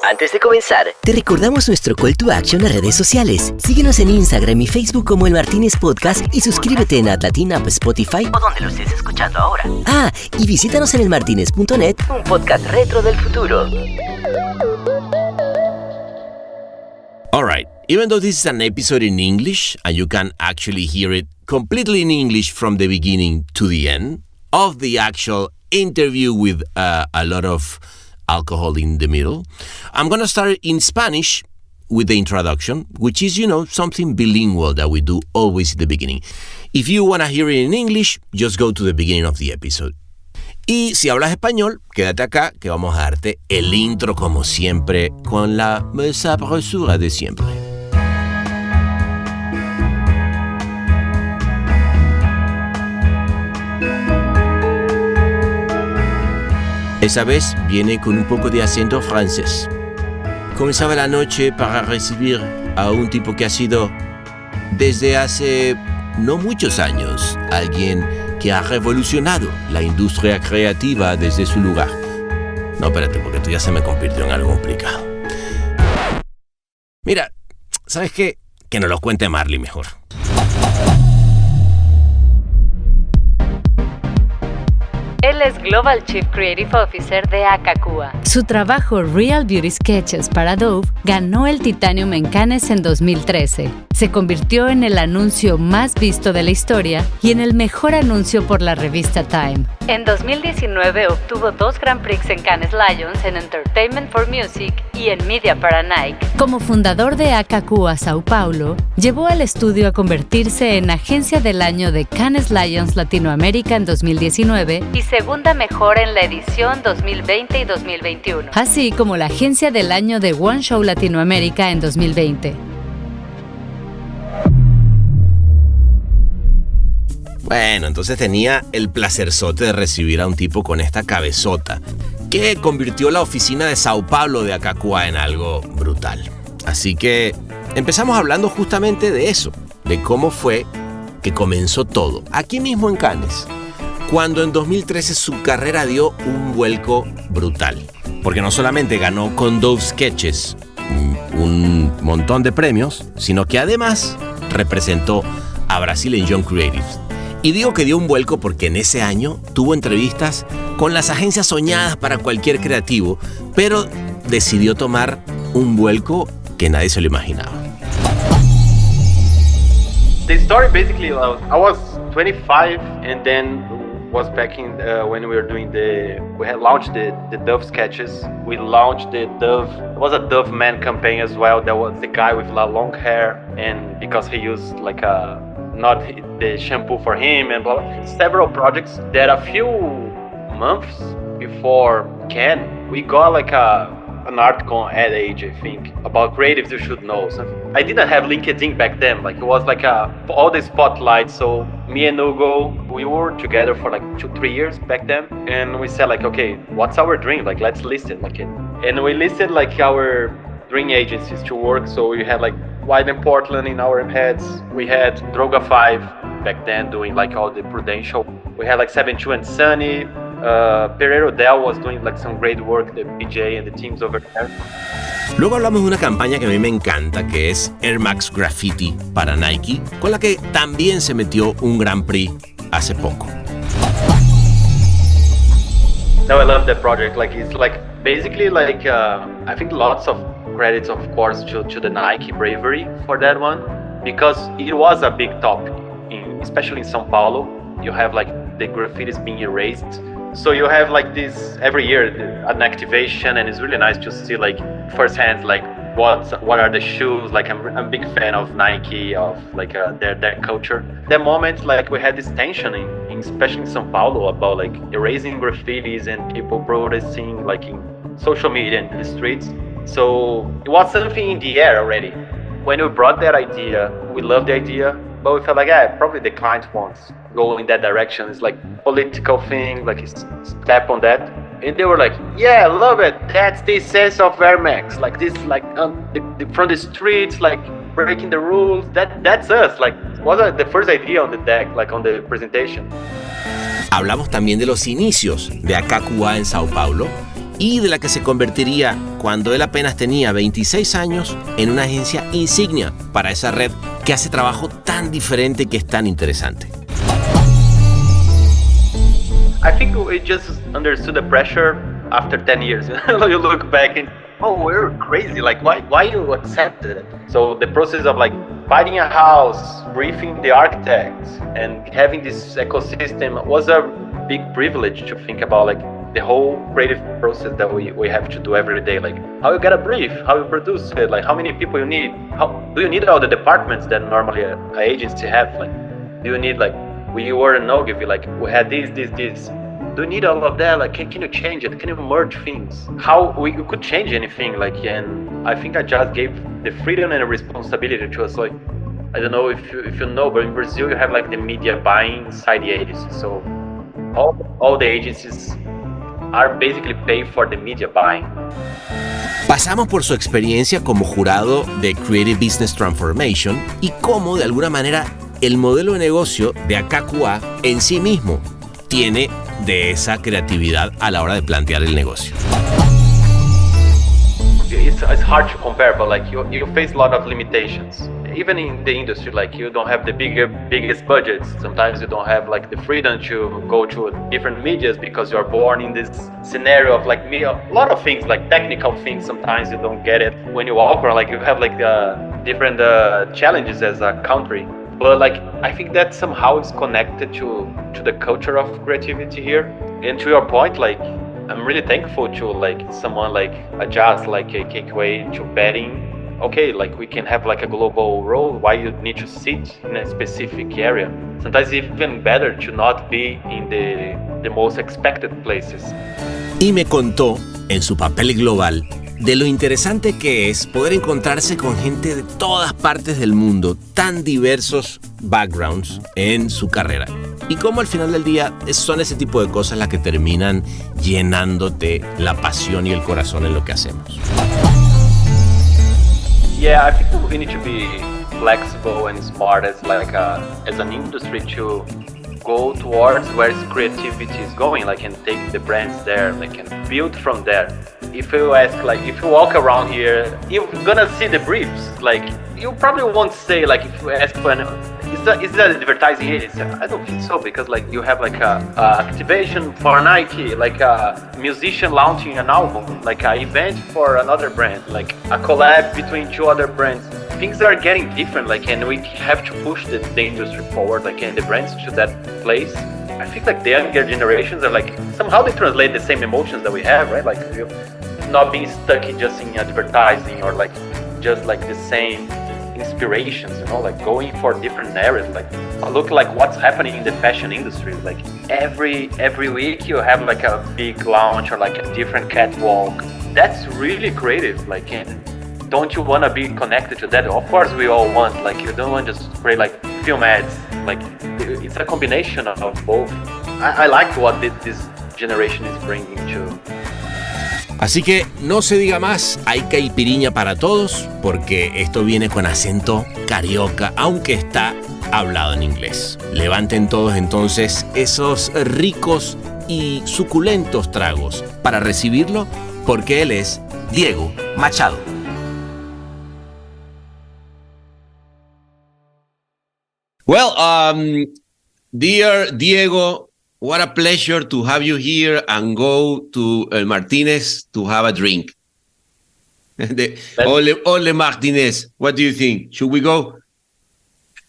Antes de comenzar, te recordamos nuestro call to action en redes sociales. Síguenos en Instagram y Facebook como el Martínez Podcast y suscríbete en Atlatin App, Spotify o donde lo estés escuchando ahora. Ah, y visítanos en elmartinez.net, un podcast retro del futuro. Alright, even though this is an episode in English and you can actually hear it completely in English from the beginning to the end of the actual interview with a lot of alcohol in the middle, I'm going to start in Spanish with the introduction, which is, something bilingual that we do always at the beginning. If you want to hear it in English, just go to the beginning of the episode. Y si hablas español, quédate acá que vamos a darte el intro como siempre con la sabrosura de siempre. Esa vez viene con un poco de acento francés. Comenzaba la noche para recibir a un tipo que ha sido, desde hace no muchos años, alguien que ha revolucionado la industria creativa desde su lugar. No, espérate, porque esto ya se me convirtió en algo complicado. Mira, ¿sabes qué? Que nos lo cuente Marley mejor. Él es Global Chief Creative Officer de AKQA. Su trabajo Real Beauty Sketches para Dove ganó el Titanium en Cannes en 2013. Se convirtió en el anuncio más visto de la historia y en el mejor anuncio por la revista Time. En 2019 obtuvo 2 Grand Prix en Cannes Lions en Entertainment for Music y en Media para Nike. Como fundador de AKQA São Paulo, llevó al estudio a convertirse en Agencia del Año de Cannes Lions Latinoamérica en 2019 y segunda mejor en la edición 2020 y 2021, así como la Agencia del Año de One Show Latinoamérica en 2020. Bueno, entonces tenía el placerzote de recibir a un tipo con esta cabezota que convirtió la oficina de Sao Paulo de AKQA en algo brutal. Así que empezamos hablando justamente de eso, de cómo fue que comenzó todo, aquí mismo en Cannes, cuando en 2013 su carrera dio un vuelco brutal. Porque no solamente ganó con Dove Sketches un montón de premios, sino que además representó a Brasil en Young Creatives. Y digo que dio un vuelco porque en ese año tuvo entrevistas con las agencias soñadas para cualquier creativo, pero decidió tomar un vuelco que nadie se lo imaginaba. The story basically, I was 25 and then was back in when we were doing we had launched the Dove sketches. We launched the Dove, it was a Dove Man campaign as well. There was the guy with long hair, and because he used not the shampoo for him and blah, blah. Several projects that a few months before Cannes, we got an article at Age, I think, about creatives you should know. So I didn't have LinkedIn back then. It was all the spotlight. So me and Hugo, we were together for 2-3 years back then. And we said okay, what's our dream? Let's list it. And we listed our dream agencies to work. So we had White and Portland in our heads. We had Droga 5 back then doing all the Prudential. We had 72 and Sunny. Pereiro Del was doing some great work, the PJ and the teams over there. Luego hablamos de una campaña que a mí me encanta, que es Air Max Graffiti para Nike, con la que también se metió un Grand Prix hace poco. No, I love that project. It's basically I think lots of credits, of course, to the Nike bravery for that one, because it was a big topic, especially in São Paulo. You have the graffitis being erased. So you have this every year an activation, and it's really nice to see firsthand what are the shoes. I'm a big fan of Nike, of their culture. That moment we had this tension in especially in São Paulo about erasing graffitis and people protesting in social media and in the streets. So it was something in the air already. When we brought that idea, we loved the idea, but we felt probably the client wants go in that direction. It's political thing, step on that. And they were yeah, I love it. That's the sense of Air Max. This, from the streets, breaking the rules. That's us. Was the first idea on the deck, on the presentation. Hablamos también de los inicios de AKQA en Sao Paulo y de la que se convertiría, cuando él apenas tenía 26 años, en una agencia insignia para esa red que hace trabajo tan diferente y que es tan interesante. I think we just understood the pressure after 10 years. You look back and, oh, we're crazy. Like, why you accepted it? So the process of like finding a house, briefing the architects, and having this ecosystem was a big privilege to think about, like the whole creative process that we have to do every day. Like how you get a brief, how you produce it, like how many people you need, how do you need all the departments that normally an agency have? Like, do you need, like, we were in Ogilvy, like we had this. Do you need all of that? Like, can you change it? Can you merge things? How we could change anything? Like, and I think I just gave the freedom and the responsibility to us. Like, I don't know if you know, but in Brazil you have like the media buying inside the agency. So all the agencies are basically paid for the media buying. Pasamos por su experiencia como jurado de Creative Business Transformation y cómo, de alguna manera, el modelo de negocio de AKQA en sí mismo tiene de esa creatividad a la hora de plantear el negocio. It's hard to compare, but like you face a lot of limitations. Even in the industry, like you don't have the biggest budgets. Sometimes you don't have like the freedom to go to different medias because you're born in this scenario of like me. A lot of things, like technical things, sometimes you don't get it when you walk, or like you have like different challenges as a country. But like I think that somehow is connected to the culture of creativity here. And to your point, like I'm really thankful to like someone like adjust like AKQA to betting. Okay, like we can have like a global role. Why you need to sit in a specific area? Sometimes it's even better to not be in the most expected places. Y me contó en su papel global de lo interesante que es poder encontrarse con gente de todas partes del mundo, tan diversos backgrounds en su carrera. Y cómo al final del día son ese tipo de cosas las que terminan llenándote la pasión y el corazón en lo que hacemos. Yeah, I think we need to be flexible and smart as like as an industry to go towards where creativity is going, like, and take the brands there, like, and build from there. If you ask, like, if you walk around here, you're gonna see the briefs. Like, you probably won't say, like, if you ask for is that advertising agency? I don't think so, because like you have like a activation for Nike, like a musician launching an album, like an event for another brand, like a collab between two other brands. Things are getting different, like, and we have to push the industry forward, like, and the brands to that place. I think like the younger generations are like somehow they translate the same emotions that we have, right? Like not being stuck in just in advertising or like just like the same inspirations, you know, like going for different areas. Like look like what's happening in the fashion industry. Like every week you have like a big launch or like a different catwalk. That's really creative. Like, and don't you want to be connected to that? Of course we all want. Like, you don't want to just create like film ads. Like, it's a combination of both. I like what this generation is bringing to. Así que no se diga más, hay caipiriña para todos, porque esto viene con acento carioca, aunque está hablado en inglés. Levanten todos entonces esos ricos y suculentos tragos para recibirlo, porque él es Diego Machado. Well, dear Diego, what a pleasure to have you here and go to El Martínez to have a drink. Ole Martínez, what do you think? Should we go?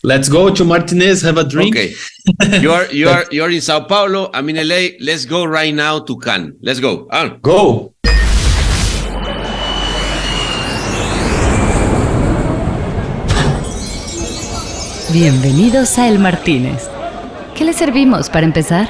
Let's go to Martínez, have a drink. Okay. You're in São Paulo, I'm in LA. Let's go right now to Cannes. Let's go. Go. Bienvenidos a El Martínez. ¿Qué le servimos para empezar?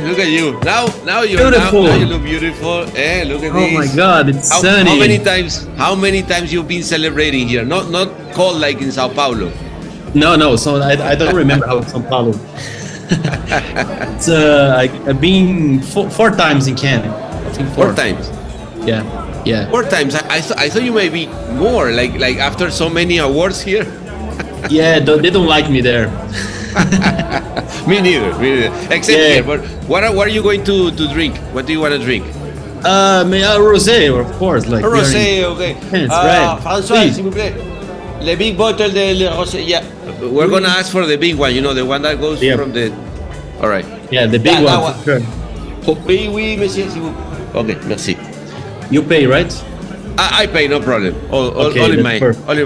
Look at you. you. Now you Beautiful. now you look beautiful. Look at this. Oh my God, it's sunny. How many times you've been celebrating here? Not cold like in Sao Paulo. No. So I don't remember how São Paulo. It's I've been four times in Canada. I think Four times. Yeah. 4 times. I thought you may be more. Like after so many awards here. Yeah, they don't like me there. Me neither. Except here. But what are you going to drink? What do you want to drink? Rosé, of course. Like Rosé, okay. Yes, right. François, s'il vous plaît. Le big bottle de rosé. Yeah. We're gonna ask for the big one. You know, the one that goes from the. All right. Yeah, the big one. For sure. Oui, monsieur. Okay, merci. You pay, right? I pay, no problem. All in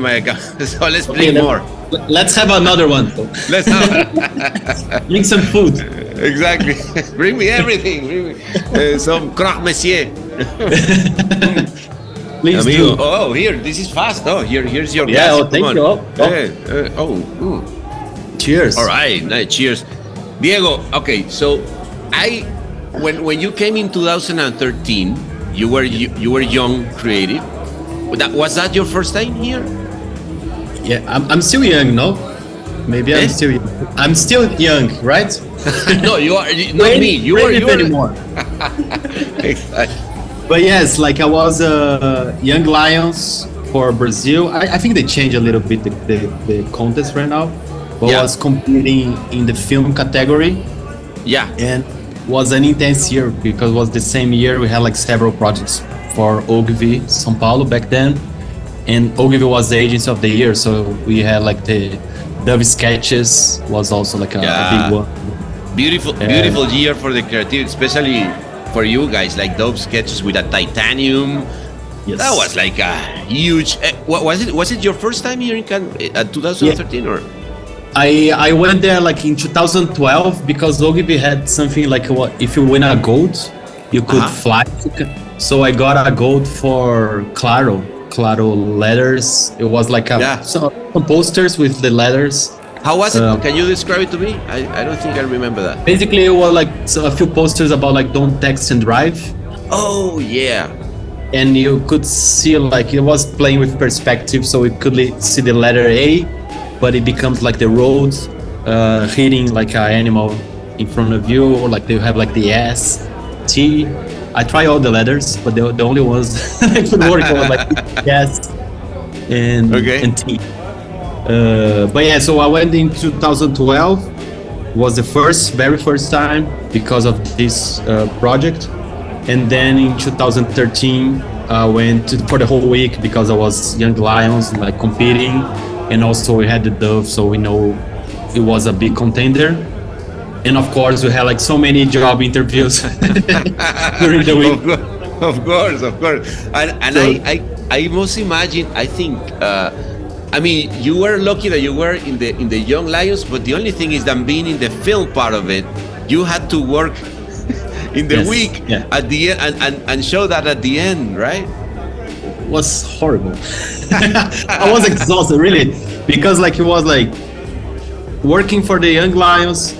my account. So let's drink more. Let's have another one. Let's have. Bring some food. Exactly. Bring me everything. Bring me some croque monsieur. Please Amigo. do. Oh, here. This is fast. Oh, here's your Yeah. glass. Oh, thank Come you. on. Cheers. All right. Nice. Cheers. Diego, okay. So when you came in 2013, you were young, creative. Was that your first time here? Yeah, I'm still young, no? Maybe I'm still young. I'm still young, right? No, you are not me. You are anymore. Exactly. But yes, like I was Young Lions for Brazil. I think they changed a little bit the contest right now. But I was competing in the film category. Yeah. And was an intense year because it was the same year we had like several projects for Ogilvy São Paulo back then. And Ogilvy was the agency of the year, so we had like the Dove sketches was also like a big one. Beautiful year for the creative, especially for you guys, like Dove sketches with a titanium. Yes. That was like a huge. Was it your first time here in 2013 or? I went there like in 2012 because Ogilvy had something like if you win a gold, you could fly. So I got a gold for Claro letters. It was like some posters with the letters. How was it? Can you describe it to me? I don't think I remember that. Basically, it was like a few posters about like don't text and drive. Oh yeah. And you could see like it was playing with perspective, so you could see the letter A, but it becomes like the road hitting like an animal in front of you, or like they have like the S, T. I tried all the letters, but the only ones I could work on like S and T. But yeah, so I went in 2012. Was the very first time because of this project, and then in 2013 I went for the whole week because I was Young Lions like competing, and also we had the Dove, so we know it was a big contender. And of course, we had like so many job interviews during the week. Of course. And so, I must imagine. I think. I mean, you were lucky that you were in the Young Lions, but the only thing is that being in the film part of it, you had to work in the week at the end and show that at the end, right? It was horrible. I was exhausted, really, because like it was like working for the Young Lions.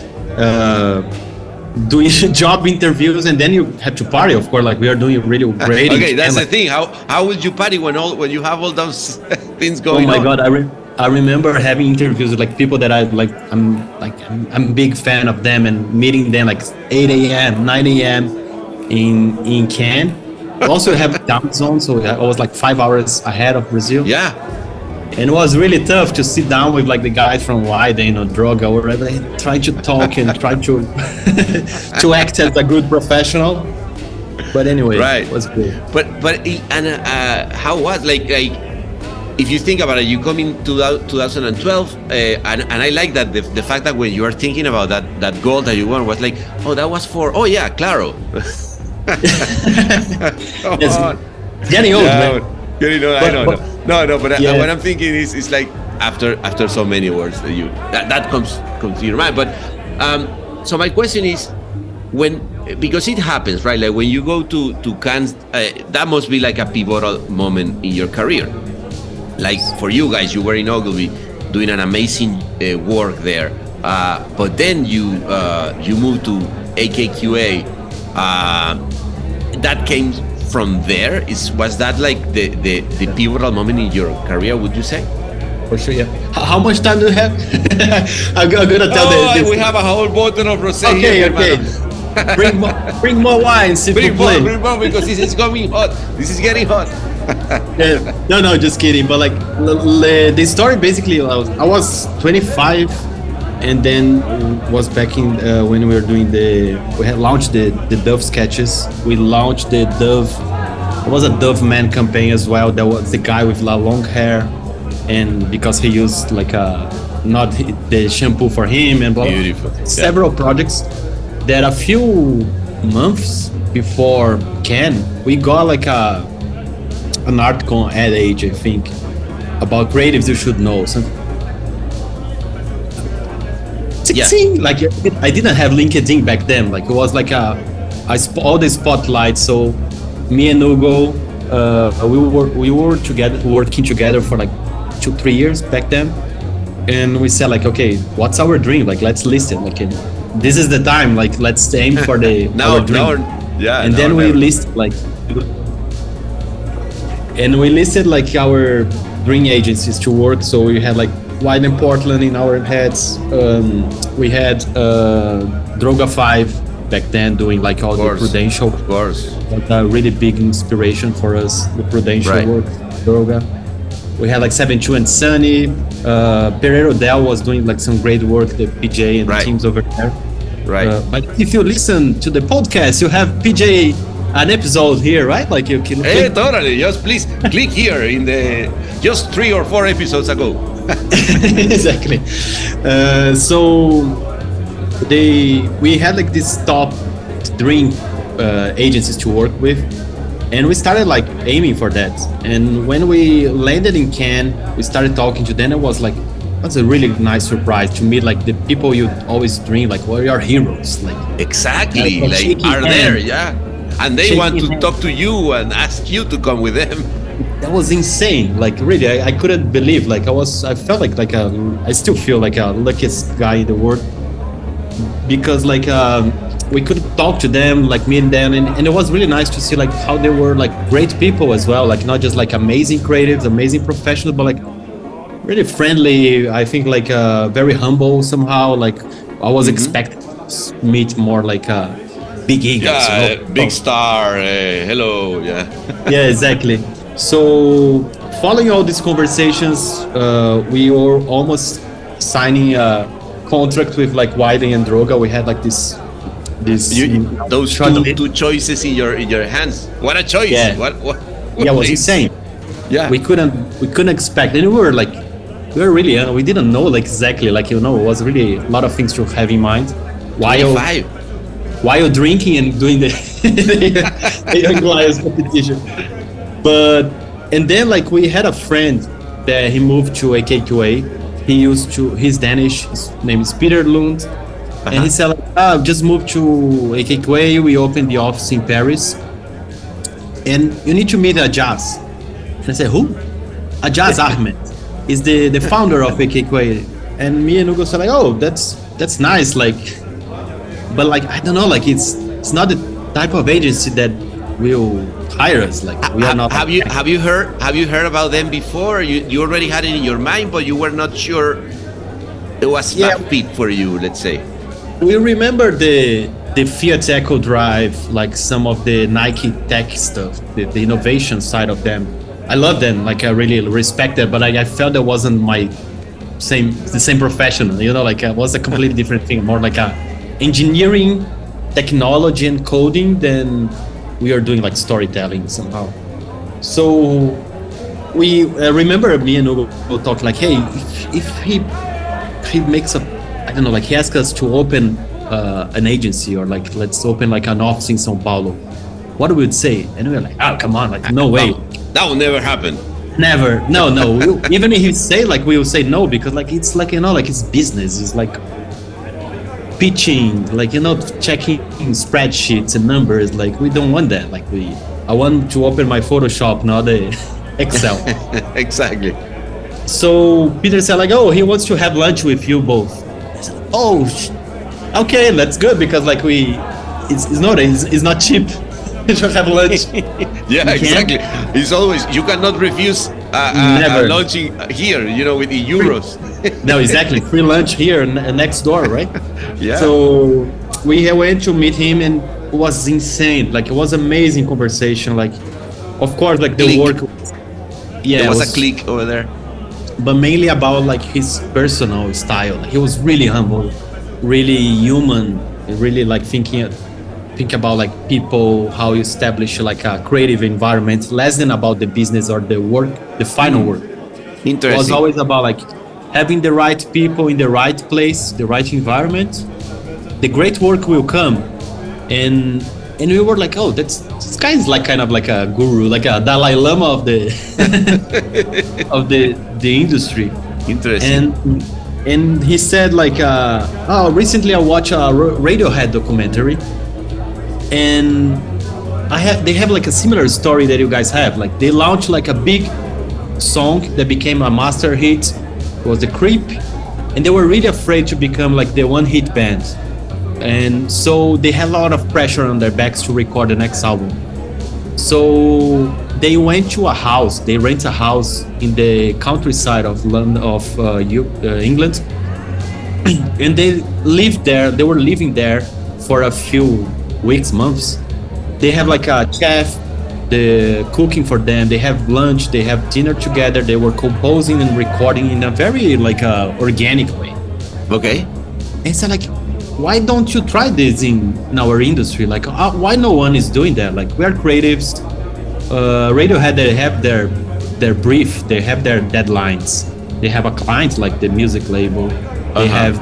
Doing job interviews, and then you have to party, of course, like we are doing really great. Okay, that's the thing. How would you party when you have all those things going on? Oh my God, I remember having interviews with like people that I'm a big fan of them, and meeting them like 8 a.m., 9 a.m. in Cannes. Also have time zone, so I was like 5 hours ahead of Brazil. Yeah. And it was really tough to sit down with like the guys from Leiden or Droga or whatever, trying to talk and try to to act as a good professional. But anyway, it was good. But how was like if you think about it, you come in 2012, and I like that the fact that when you are thinking about that goal that you won was like, that was for Claro. Yes, getting old, man. I don't know. No, but what I'm thinking is like after so many words that comes to your mind. But so my question is, because it happens, right? Like when you go to Cannes, that must be like a pivotal moment in your career. Like for you guys, you were in Ogilvy doing an amazing work there, but then you moved to AKQA That came from there. Was that like the pivotal moment in your career, would you say? For sure, yeah. How much time do you have? I'm gonna tell we have a whole bottle of rosé. Okay. bring more wine. Bring more, because this is getting hot. This is getting hot. Yeah. No, just kidding. But like the story, basically, I was 25, and then was back in when we were doing we had launched the Dove sketches. We launched the Dove. It was a Dove Man campaign as well. There was the guy with long hair, and because he used like not the shampoo for him and blah. Beautiful. Several projects. That a few months before Cannes, we got like an article on Ad Age, I think, about creatives you should know. So, like I didn't have LinkedIn back then. Like it was like all the spotlight. So me and Hugo, we were working together for like 2-3 years back then, and we said like, okay, what's our dream? Like let's list it. Like this is the time. Like let's aim for our dream. And then we listed like our dream agencies to work. So we had like White and Portland in our heads. We had Droga 5 back then doing like all the Prudential. Of course. Like a really big inspiration for us, the Prudential work, Droga. We had like 72 and Sunny. Pereiro Del was doing like some great work, the PJ and the teams over there. Right. But if you listen to the podcast, you have PJ an episode here, right? Like you can. Hey, totally. Just please click here in just 3 or 4 episodes ago. Exactly. So we had like this top dream agencies to work with, and we started like aiming for that. And when we landed in Cannes, we started talking to them. It was like, that's a really nice surprise to meet like the people you always dream, like what are your heroes, like exactly, like are there, and they want to talk to you and ask you to come with them. That was insane. Like really, I couldn't believe. Like I felt like I still feel like a luckiest guy in the world, because like we could talk to them, like meet them, and it was really nice to see like how they were like great people as well, like not just like amazing creatives, amazing professionals, but like really friendly. I think like very humble somehow. Like I was expecting to meet more like big egos, big star. Hello, yeah, exactly. So following all these conversations, we were almost signing a contract with like Wiley and Droga. We had like those two choices in your hands. What a choice! Yeah, it was insane. Yeah, we couldn't expect, and we were really young. We didn't know like exactly, like it was really a lot of things to have in mind while drinking and doing the Young Lions competition. And then like we had a friend that he moved to AKQA. He's Danish. His name is Peter Lund, and he said like, just moved to AKQA. We opened the office in Paris, and you need to meet Ajaz. And I said, who? Ajaz Ahmed is the founder of AKQA. And me and Hugo said like, oh, that's nice, like, but like I don't know, like it's not the type of agency that will hire us. Like we are not. Have you heard about them before? You already had it in your mind, but you were not sure it was that fit for you, let's say. We remember the Fiat Echo Drive, like some of the Nike tech stuff, the innovation side of them. I love them, like I really respect it, but I felt that wasn't the same professional, you know, like it was a completely different thing, more like a engineering, technology and coding than we are doing like storytelling somehow. So we remember me and Hugo talk like, hey, if he makes I don't know, like he asks us to open an agency, or like let's open like an office in São Paulo, what we would say? And we were like, oh, come on, like no way. That will never happen. Never. No. Even if he say like, we will say no, because like it's like, you know, like it's business. It's like pitching, like, you know, checking spreadsheets and numbers. Like we don't want that. Like I want to open my Photoshop, not the Excel. Exactly. So Peter said like, oh, he wants to have lunch with you both. I said, oh, okay, that's good, because like it's not cheap to have lunch. Yeah, exactly. It's always, you cannot refuse Never. launching here, with the euros. No, exactly. Free lunch here next door, right? Yeah. So we went to meet him, and it was insane. Like, it was amazing conversation. Like, of course, like the Click. work. Yeah, There was a click over there. but mainly about like his personal style. He was really humble, really human, really like think about like people, how you establish like a creative environment, less than about the business or the work, the final work. It Interesting. was always about like having the right people in the right place, the right environment. The great work will come, and we were like, oh, this guy is like kind of like a guru, like a Dalai Lama of the of the industry. Interesting. And he said like, oh, recently I watched a Radiohead documentary, and they have like a similar story that you guys have. Like, they launched like a big song that became a master hit. It was The Creep, and they were really afraid to become like the one hit band, and so they had a lot of pressure on their backs to record the next album. So they went to a house. They rent a house in the countryside of London, England, and they lived there. They were living there for a few weeks, months. They have like a chef, the cooking for them. They have lunch. They have dinner together. They were composing and recording in a very like organic way. Okay. And so like, why don't you try this in our industry? Like, why no one is doing that? Like, we are creatives. Radiohead, they have their brief, they have their deadlines. They have a client like the music label. They have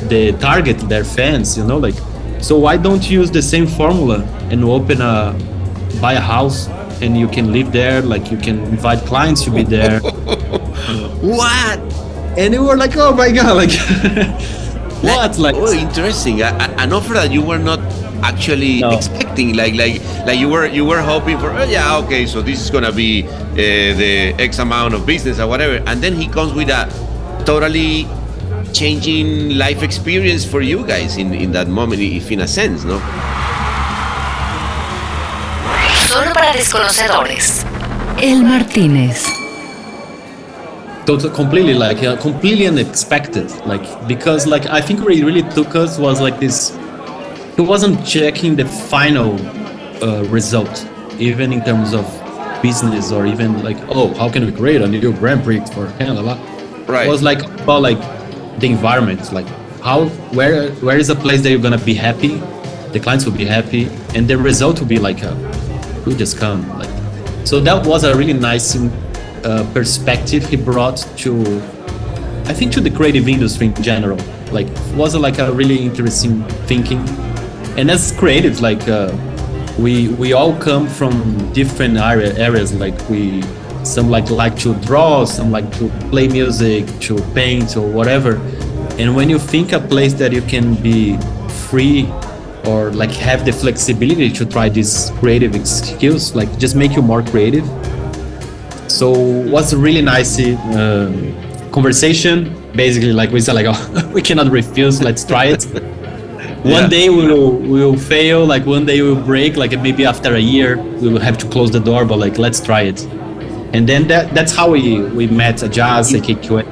the target, their fans, like. So why don't you use the same formula and buy a house, and you can live there, like you can invite clients to be there. What? And we were like, oh my God, like what? Like, oh, interesting. An offer that you were not actually expecting, like you were hoping for. Oh, yeah, okay, so this is gonna be the X amount of business or whatever, and then he comes with a totally changing life experience for you guys in that moment, if in a sense, no? Solo para desconocedores. El Martínez. Completely unexpected, because I think what it really took us was like this. He wasn't checking the final result, even in terms of business, or even like, oh, how can we create a new Grand Prix for Canada? Right. It was like about like the environment, like where is a place that you're gonna be happy, the clients will be happy, and the result will be like you just come. Like, so that was a really nice perspective he brought to, I think, to the creative industry in general. Like, it was like a really interesting thinking. And as creatives, like we all come from different areas. Like, some like to draw, some like to play music, to paint or whatever. And when you think a place that you can be free, or like have the flexibility to try these creative skills, like just make you more creative. So it was a really nice conversation. Basically, like we said, like, oh, we cannot refuse. Let's try it. One day we will fail. Like, one day we will break. Like, maybe after a year we will have to close the door. But like, let's try it. And then that's how we met Jazz, AKQA.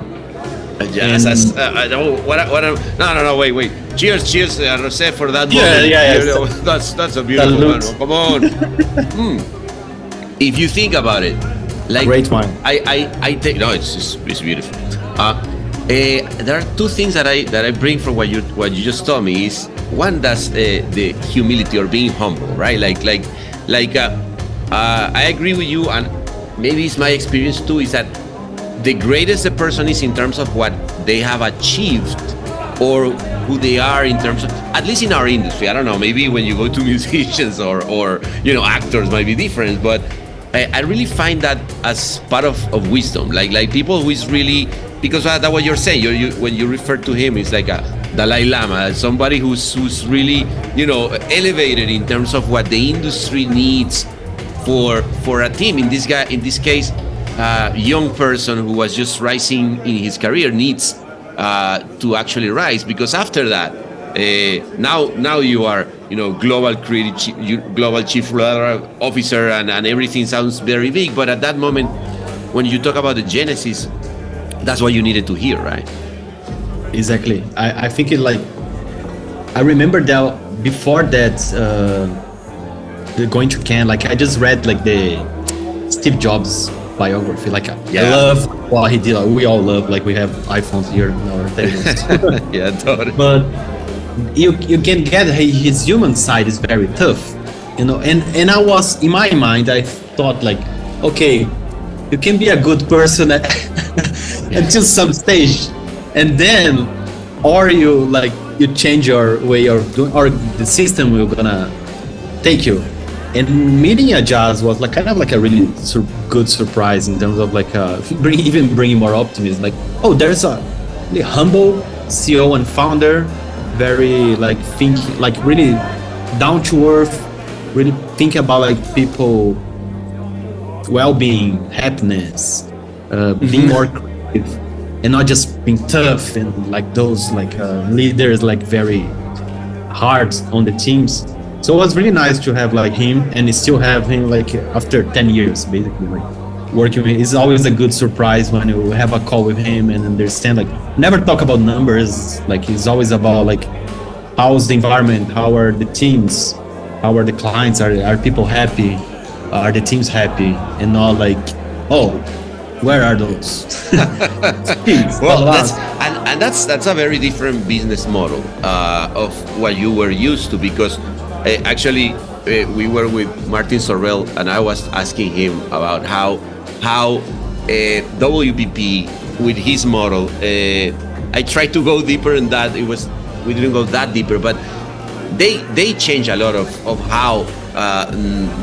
Yes, no, wait. Cheers, Jose, for that moment. Yeah. That's a beautiful one. Come on. If you think about it, like, great wine. I think no, it's beautiful. There are two things that I bring from what you just told me. Is one, that's the humility, or being humble, right? I agree with you, and maybe it's my experience too. Is that the greatest a person is in terms of what they have achieved, or who they are in terms of, at least in our industry. I don't know, maybe when you go to musicians or actors might be different, but I really find that as part of wisdom, like people who is really, because that's what you're saying. When you refer to him, it's like a Dalai Lama, somebody who's really elevated in terms of what the industry needs for a team. In this case, young person who was just rising in his career needs to actually rise, because after that Now you are, global global chief officer, and everything sounds very big. But at that moment, when you talk about the genesis, that's what you needed to hear, right? Exactly. I think I remember that before that, going to Cannes, I just read the Steve Jobs biography. I love what he did. We all love, we have iPhones here in our tables. Yeah, totally. But you can get his human side is very tough, and I was, in my mind, I thought okay, you can be a good person until some stage, and then, or you change your way of doing, or the system will gonna take you. And meeting Ajaz was kind of a really good surprise in terms of bringing more optimism. There's a really humble CEO and founder, very thinking, really down to earth, really think about people well-being, happiness, being more creative, and not just being tough and those leaders very hard on the teams. So it was really nice to have him, and still have him after 10 years basically working with. It's always a good surprise when you have a call with him and understand never talk about numbers. It's always about how's the environment, how are the teams, how are the clients, are people happy, are the teams happy, and not where are those? Well, that's a very different business model of what you were used to, because actually we were with Martin Sorrell, and I was asking him about how WPP with his model. I tried to go deeper in that. We didn't go that deeper, but they changed a lot of how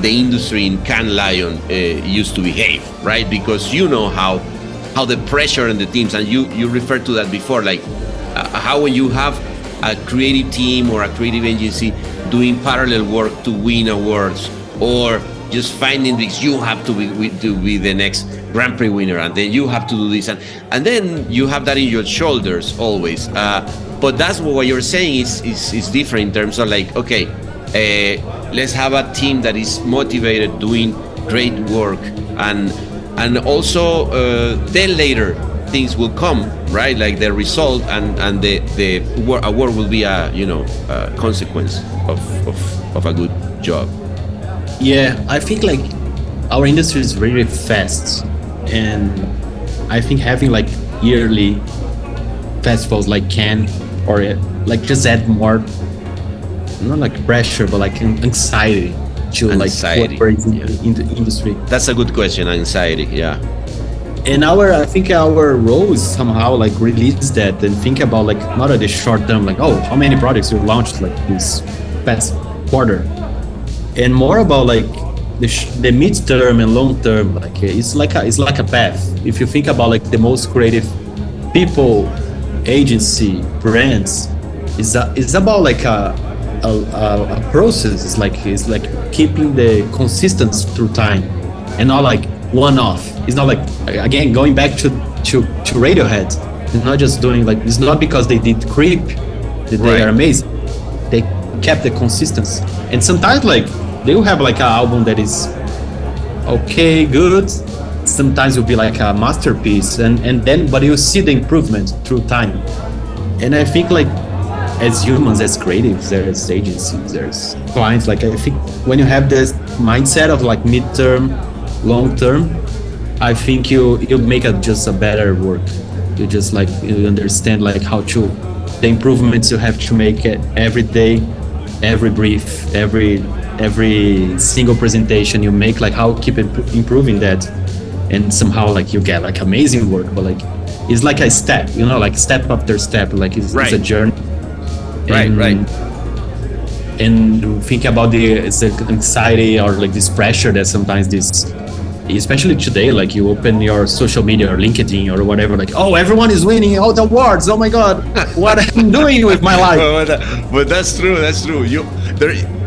the industry in Cannes Lion used to behave, right? Because how the pressure on the teams, and you referred to that before, how when you have a creative team or a creative agency doing parallel work to win awards, or just finding this, you have to be the next Grand Prix winner, and then you have to do this, and then you have that in your shoulders always. But that's what you're saying is different in terms of okay, let's have a team that is motivated, doing great work, and also then later things will come, right? The result and the award will be a consequence of a good job. Yeah, I think our industry is really fast, and I think having yearly festivals like Cannes, or just add more, not pressure, but anxiety to what's in the industry. That's a good question. Anxiety, yeah. And I think our role is somehow release that and think about not at the short term, how many products we launched this past quarter, and more about the mid-term and long-term. It's like a path. If you think about the most creative people, agency, brands, it's about a process. It's keeping the consistency through time, and not one-off. It's not again going back to Radiohead. It's not just doing it's not because they did Creep that they are amazing. They kept the consistency, and sometimes they will have an album that is okay, good. Sometimes it will be a masterpiece, and then but you see the improvement through time. And I think as humans, as creatives, there's agencies, there's clients. I think when you have this mindset of mid-term, long-term, I think you make just a better work. You just you understand how to the improvements you have to make it every day, every brief, every single presentation you make, how keep improving that, and somehow you get amazing work, but it's a step, step after step, it's a journey. Right. And think about the anxiety or this pressure that sometimes especially today, you open your social media or LinkedIn or whatever, everyone is winning all the awards. Oh my God, what am I doing with my life? But that's true.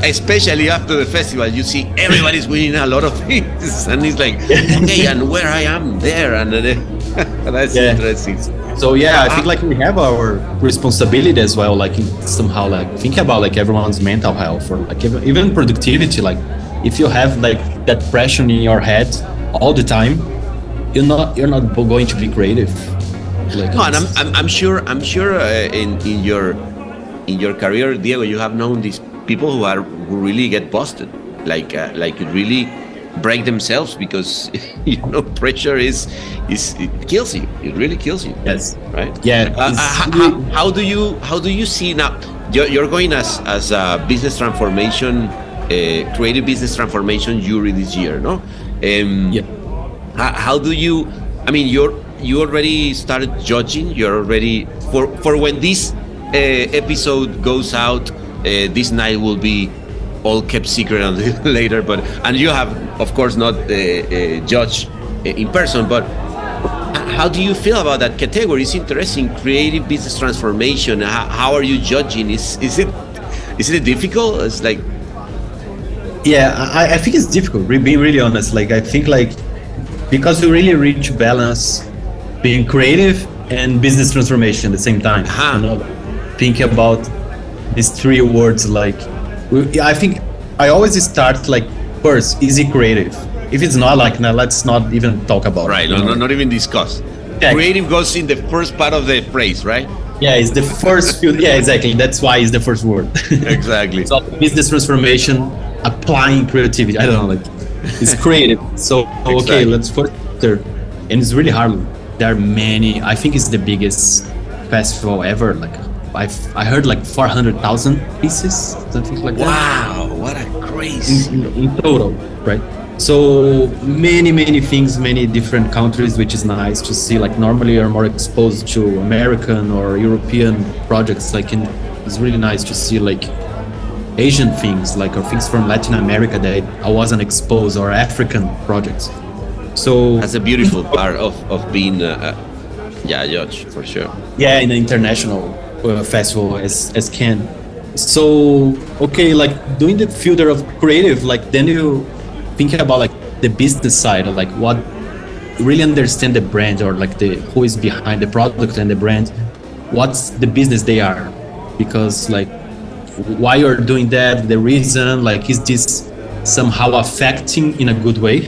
Especially after the festival, you see everybody's winning a lot of things, and it's okay, and where I am there, and That's Yeah. interesting. So I think like we have our responsibility as well, like somehow like think about like everyone's mental health or like even productivity. Like if you have like that pressure in your head all the time, you're not going to be creative. Like, No, and I'm sure in your career, Diego, you have known these people who really get busted, like really break themselves because pressure is it kills you. It really kills you. Yes. Right. Yeah. How do you see now? You're going as a business transformation, creative business transformation jury this year, no? How do you? I mean, you already started judging. You're already for when this episode goes out. This night will be all kept secret until later. And you have, of course, not judged in person. But how do you feel about that category? It's interesting. Creative business transformation. How are you judging? Is it difficult? It's like. Yeah, I think it's difficult. Being really honest, like I think like because we really reach balance being creative and business transformation at the same time. Think about these three words. Like I think I always start like first, is it creative? If it's not, like now let's not even talk about right. it. Not even discuss. Yeah. Creative goes in the first part of the phrase, right? Yeah, it's the first few. Yeah, exactly. That's why it's the first word. Exactly. So business transformation, applying creativity. I don't know, like it's creative. So okay, let's put there. And it's really hard. There are many. I think it's the biggest festival ever. Like I heard like 400,000 pieces, something like that. Wow, what a crazy in total, right? So many things, many different countries, which is nice to see. Like normally you're more exposed to American or European projects. Like it's really nice to see like Asian things, like or things from Latin America that I wasn't exposed, or African projects. So that's a beautiful part of being judge for sure. Yeah, in the international festival as can. So okay, like doing the filter of creative, like then you think about like the business side, like what really understand the brand, or like the who is behind the product and the brand, what's the business they are, because like why you're doing that, the reason, like is this somehow affecting in a good way?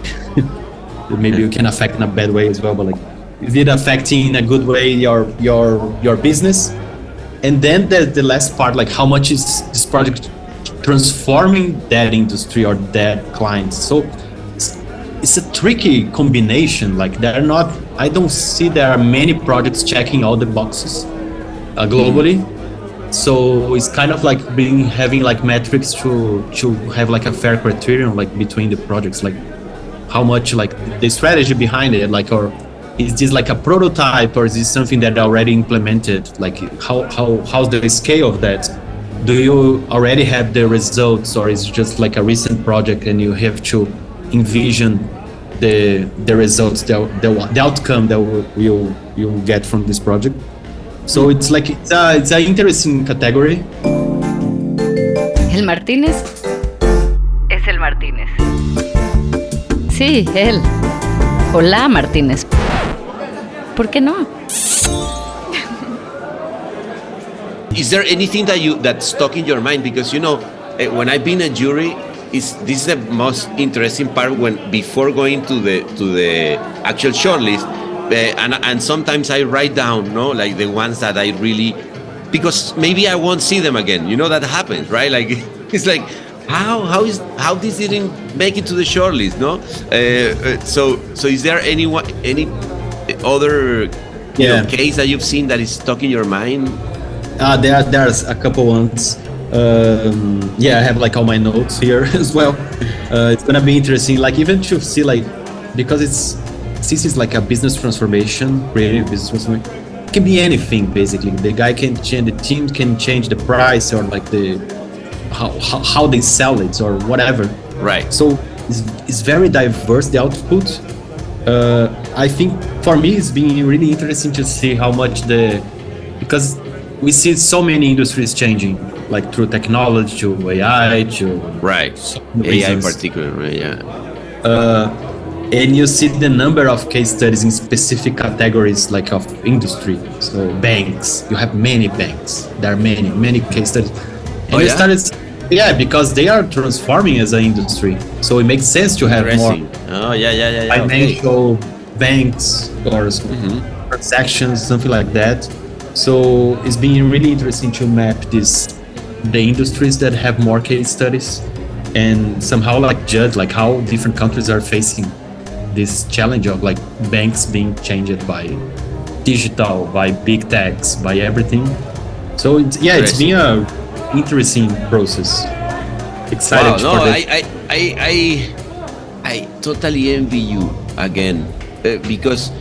Maybe you can affect in a bad way as well, but like is it affecting in a good way your business? And then the last part, like how much is this project transforming that industry or that client? So it's a tricky combination. Like I don't see there are many projects checking all the boxes globally. So it's kind of like having like metrics to have like a fair criterion, like between the projects, like how much like the strategy behind it, like, or is this like a prototype, or is this something that already implemented? Like how's the scale of that? Do you already have the results, or is it just like a recent project and you have to envision the results, the outcome that you'll get from this project? So it's like it's an interesting category. El Martínez es el Martínez. Sí, él. Hola, Martínez. ¿Por qué no? Is there anything that stuck in your mind? Because when I've been a jury, this is the most interesting part before going to the actual shortlist, and sometimes I write down, like the ones that I really, because maybe I won't see them again. That happens, right? Like it's like how this didn't make it to the shortlist, no? So is there any other case that you've seen that is stuck in your mind? There's a couple ones. I have like all my notes here as well. It's gonna be interesting, like even to see, like, because since it's like a business transformation, creative business transformation, it can be anything basically. The guy can change, the team can change the price, or like how they sell it or whatever. Right. So it's very diverse, the output. I think for me it's been really interesting to see how much because we see so many industries changing, like through technology, to AI, to right, AI in particular, right? Yeah. and you see the number of case studies in specific categories like of industry. So banks, you have many banks. There are many case studies. And you started, because they are transforming as an industry. So it makes sense to have more financial banks or transactions, something like that. So it's been really interesting to map the industries that have more case studies and somehow like judge like how different countries are facing this challenge of like banks being changed by digital, by big techs, by everything. So it's been a interesting process. Excited for this. I totally envy you again because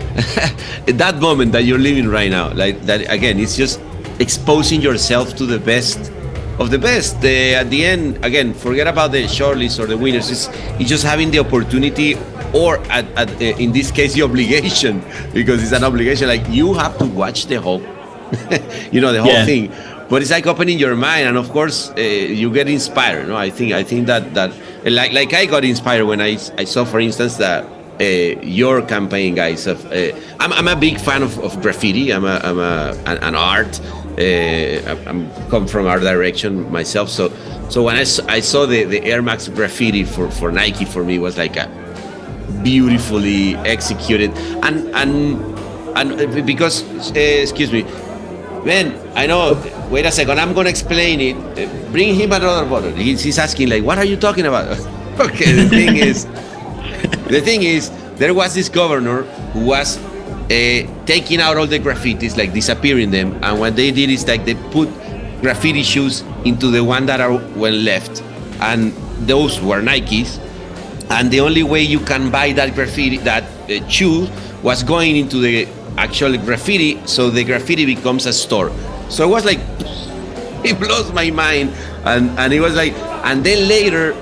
that moment that you're living right now, like that again, it's just exposing yourself to the best of the best. At the end, again, forget about the shortlists or the winners. It's just having the opportunity, or in this case, the obligation, because it's an obligation. Like you have to watch the whole, the whole thing. But it's like opening your mind, and of course, you get inspired. No, I think that like I got inspired when I saw, for instance, that your campaign, guys. I'm a big fan of graffiti. I'm an art. I'm come from art direction myself. So when I saw the Air Max graffiti for Nike, for me was like a beautifully executed and because excuse me. Man, I know. Wait a second. I'm gonna explain it. Bring him another bottle. He's asking like, "What are you talking about?" Okay. The thing is, there was this governor who was taking out all the graffitis, like disappearing them. And what they did is like they put graffiti shoes into the one that were left, and those were Nikes. And the only way you can buy that graffiti, that shoe, was going into the actual graffiti, so the graffiti becomes a store. So it was like, it blows my mind, and it was like, and then later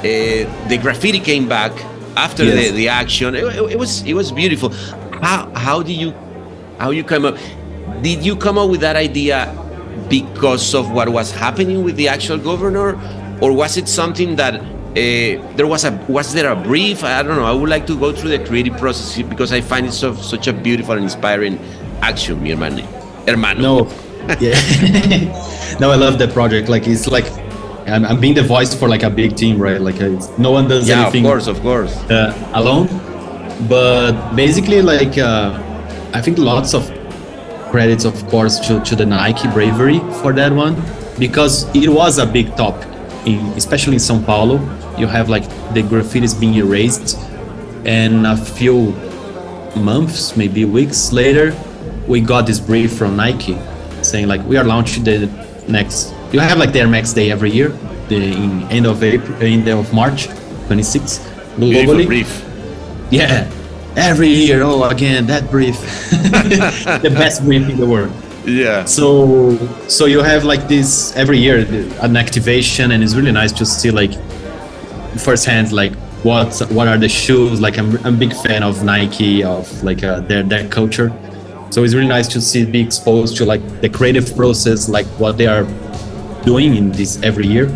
the graffiti came back after the action. It was beautiful. How you come up? Did you come up with that idea because of what was happening with the actual governor, or was it something that was there a brief? I don't know. I would like to go through the creative process because I find it such a beautiful and inspiring action, mi hermano. No, no, I love that project. Like it's like I'm being the voice for like a big team, right? Like no one does anything. Of course, alone. But basically, like I think lots of credits, of course, to the Nike bravery for that one, because it was a big topic, especially in São Paulo. You have like the graffitis being erased, and a few months, maybe weeks later, we got this brief from Nike saying like we are launching the next. You have like their Max Day every year, in end of March, 26th globally. Brief. Yeah, every year. Oh, again that brief, the best brief in the world. Yeah. So you have like this every year, an activation, and it's really nice to see like firsthand like what are the shoes. Like I'm a big fan of Nike, of like their culture. So it's really nice to be exposed to like the creative process, like what they are doing in this every year.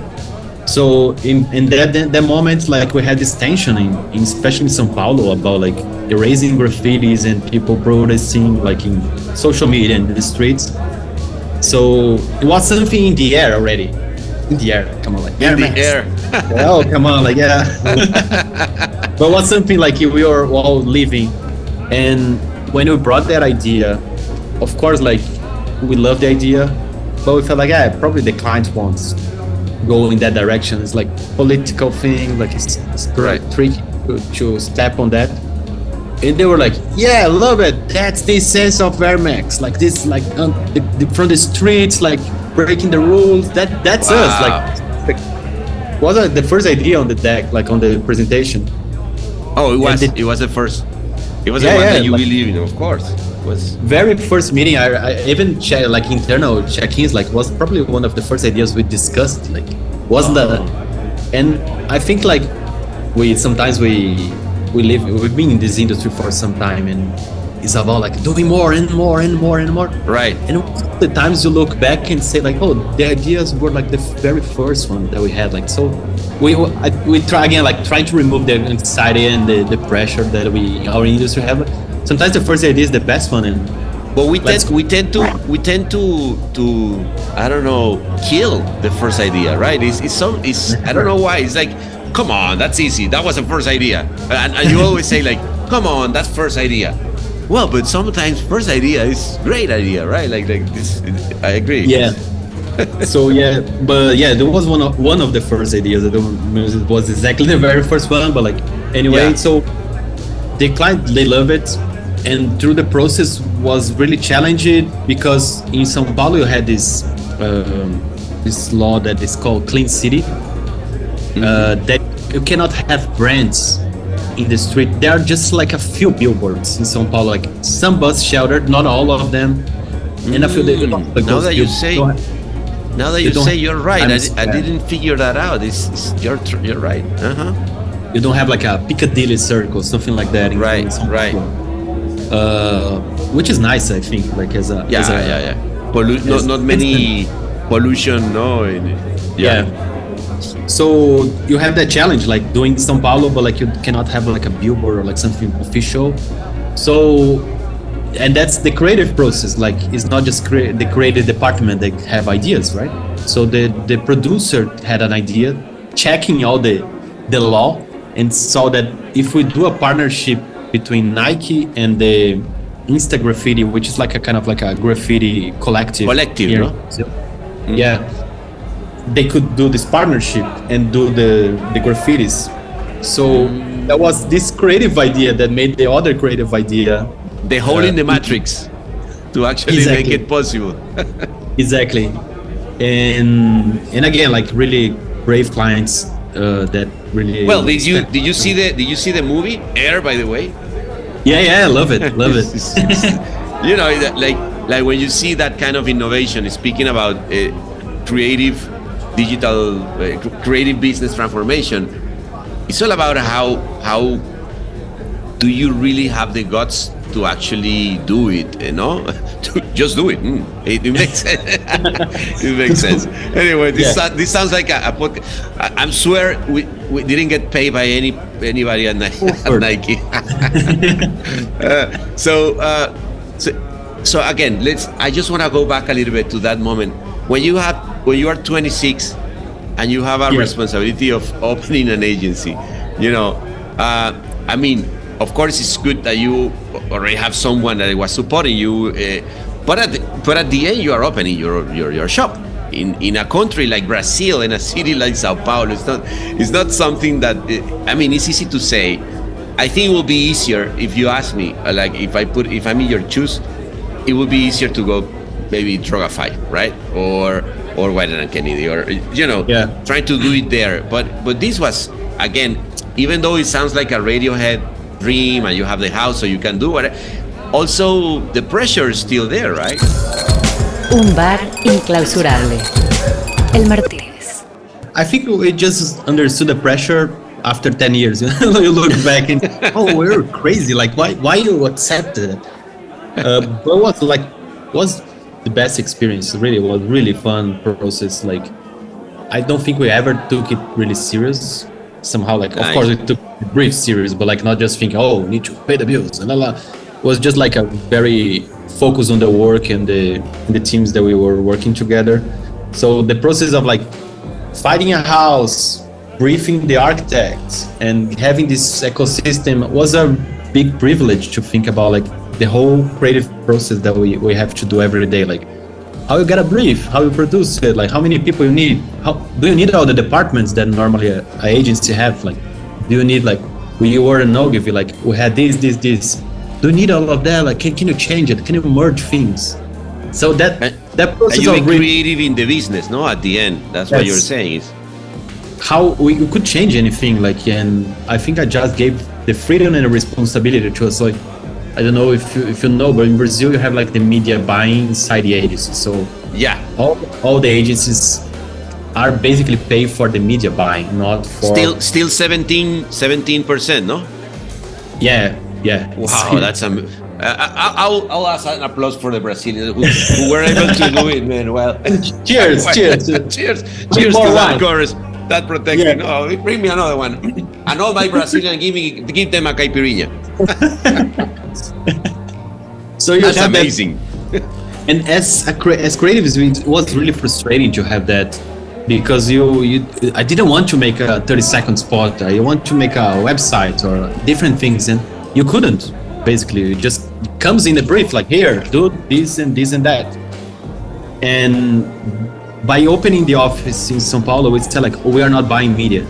So in that moment, like we had this tension in especially São Paulo about like erasing graffitis and people protesting like in social media and the streets. So it was something in the air already. In the air, come on, like in the air. Oh, come on, like yeah. But what's something like we were all living, and when we brought that idea, of course, like we love the idea, but we felt like probably the client wants go in that direction. It's like political thing, like it's tricky to step on that. And they were like, yeah, love it. That's the sense of Air Max, like this, like from the streets, like breaking the rules. That's us. Like was the first idea on the deck, like on the presentation. Oh, it was the first. It was the one that you believe in, of course. It was very first meeting. I even checked like internal check-ins. Like was probably one of the first ideas we discussed. Like wasn't that? And I think like we've been in this industry for some time, and is about like doing more and more and more and more. Right. And the times you look back and say like, oh, the ideas were like the very first one that we had. Like, so we try again, like trying to remove the anxiety and the pressure that our industry have. Sometimes the first idea is the best one, and but we tend to I don't know, kill the first idea, right? It's I don't know why. It's like, come on, that's easy. That was the first idea, and you always say like, come on, that's first idea. Well, but sometimes first idea is great idea, right? Like this, I agree. Yeah. So there was one of the first ideas. I don't remember it was exactly the very first one, but like anyway. So the client, they love it. And through the process was really challenging because in São Paulo you had this law that is called Clean City, that you cannot have brands in the street. There are just like a few billboards in São Paulo, like some bus shelter, not all of them, and a few. Now that you say, you're right. I didn't figure that out. You're right. You don't have like a Piccadilly circle, something like that. Right. Which is nice, I think. Like not many pollution, no. So you have that challenge, like doing São Paulo, but like you cannot have like a billboard or like something official. So, and that's the creative process. Like it's not just the creative department that have ideas, right? So the producer had an idea, checking all the law, and saw that if we do a partnership between Nike and the Insta Graffiti, which is like a kind of like a graffiti collective here, no? Yeah, they could do this partnership and do the graffitis. So that was this creative idea that made the other creative idea, the hole in the matrix, to actually make it possible. Exactly. And again, like really brave clients that really. Well, did you see the movie Air, by the way? Yeah, I love it. You know, like when you see that kind of innovation, speaking about creative digital creative business transformation, it's all about how do you really have the guts to actually do it, you know? To just do it. It makes sense. It makes sense. Anyway, this sounds like a podcast. I swear we didn't get paid by anybody at Nike. So again, I just want to go back a little bit to that moment when you are 26 and you have a responsibility of opening an agency. You know, I mean, of course, it's good that you already have someone that was supporting you, but at the end, you are opening your shop in a country like Brazil, in a city like São Paulo. It's not something that I mean. It's easy to say. I think it will be easier if you ask me. Like if I'm in your shoes, it would be easier to go maybe Drogafy, right? Or White and Kennedy, or trying to do it there. But this was, again, even though it sounds like a Radiohead dream and you have the house so you can do it, also the pressure is still there, right? Un bar inclausurable. El Martínez. I think we just understood the pressure after 10 years. You look back and we're crazy. Like why you accepted it? But was the best experience. Really, it was really fun process. Like I don't think we ever took it really serious. Somehow, like of course we took the brief serious, but like not just thinking, we need to pay the bills and It was just like a very focus on the work and the teams that we were working together. So the process of like finding a house, briefing the architects, and having this ecosystem was a big privilege to think about, like the whole creative process that we have to do every day. Like how you get a brief, how you produce it, like how many people you need, how do you need all the departments that normally an agency have? Like do you need, like we were in Ogilvy, like we had this, do you need all of that? Like can you change it? Can you merge things? So that process and you be creative in the business, no? At the end, that's what you're saying is how we could change anything. Like, and I think I just gave the freedom and the responsibility to us. Like, I don't know if you know, but in Brazil you have like the media buying inside the agency. So all the agencies are basically paid for the media buying, not for still 17%, no? Yeah. Wow, I'll ask an applause for the Brazilians who were able to do it, man. Well, cheers cheers to that chorus, that protection. Yeah. Oh, bring me another one, and all my Brazilian, give them a caipirinha. So that's amazing. And as creatives, it was really frustrating to have that, because I didn't want to make a 30-second spot. I want to make a website or different things, and you couldn't. Basically, it just comes in the brief, like, here, do this and this and that. And by opening the office in São Paulo, we said, like, we are not buying media.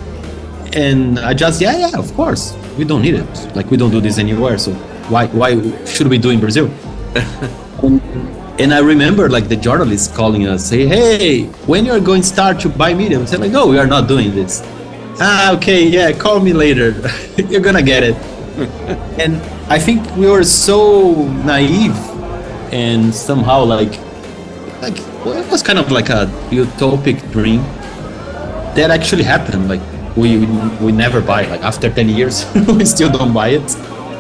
And I just, yeah, of course, we don't need it. Like, we don't do this anywhere, so why should we do in Brazil? And I remember, like, the journalists calling us, say, hey, when you're going to start to buy media? We said, like, no, we are not doing this. Okay, yeah, call me later. You're gonna get it. And I think we were so naive, and somehow like it was kind of like a utopic dream that actually happened. Like we never buy. Like after 10 years, we still don't buy it.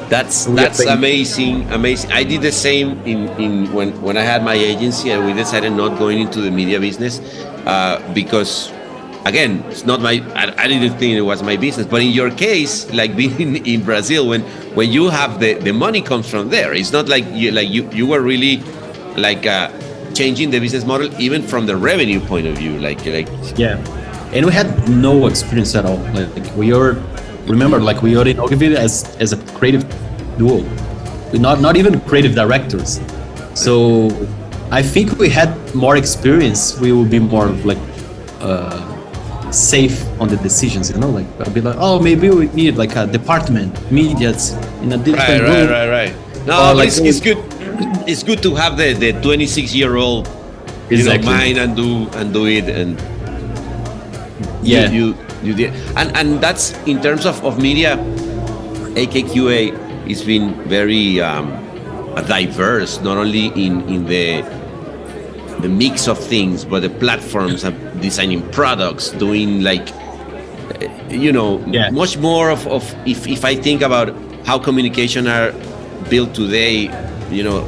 That's amazing. I did the same in when I had my agency, and we decided not going into the media business because, again, it's not my. I didn't think it was my business. But in your case, like being in Brazil, when you have the money comes from there. It's not like you were really like changing the business model even from the revenue point of view. Like yeah, and we had no experience at all. Like we were. Remember, like we were inaugurated as a creative duo. We're not even creative directors. So I think we had more experience. We would be more like safe on the decisions, you know. Like I'll be like, oh, maybe we need like a department, media's in a different room. Right. No, but it's good. It's good to have the 26-year-old mind and do it, and yeah, you did, and that's in terms of media. AKQA has been very diverse, not only in the mix of things, but the platforms of designing products, doing like much more of if I think about how communication are built today,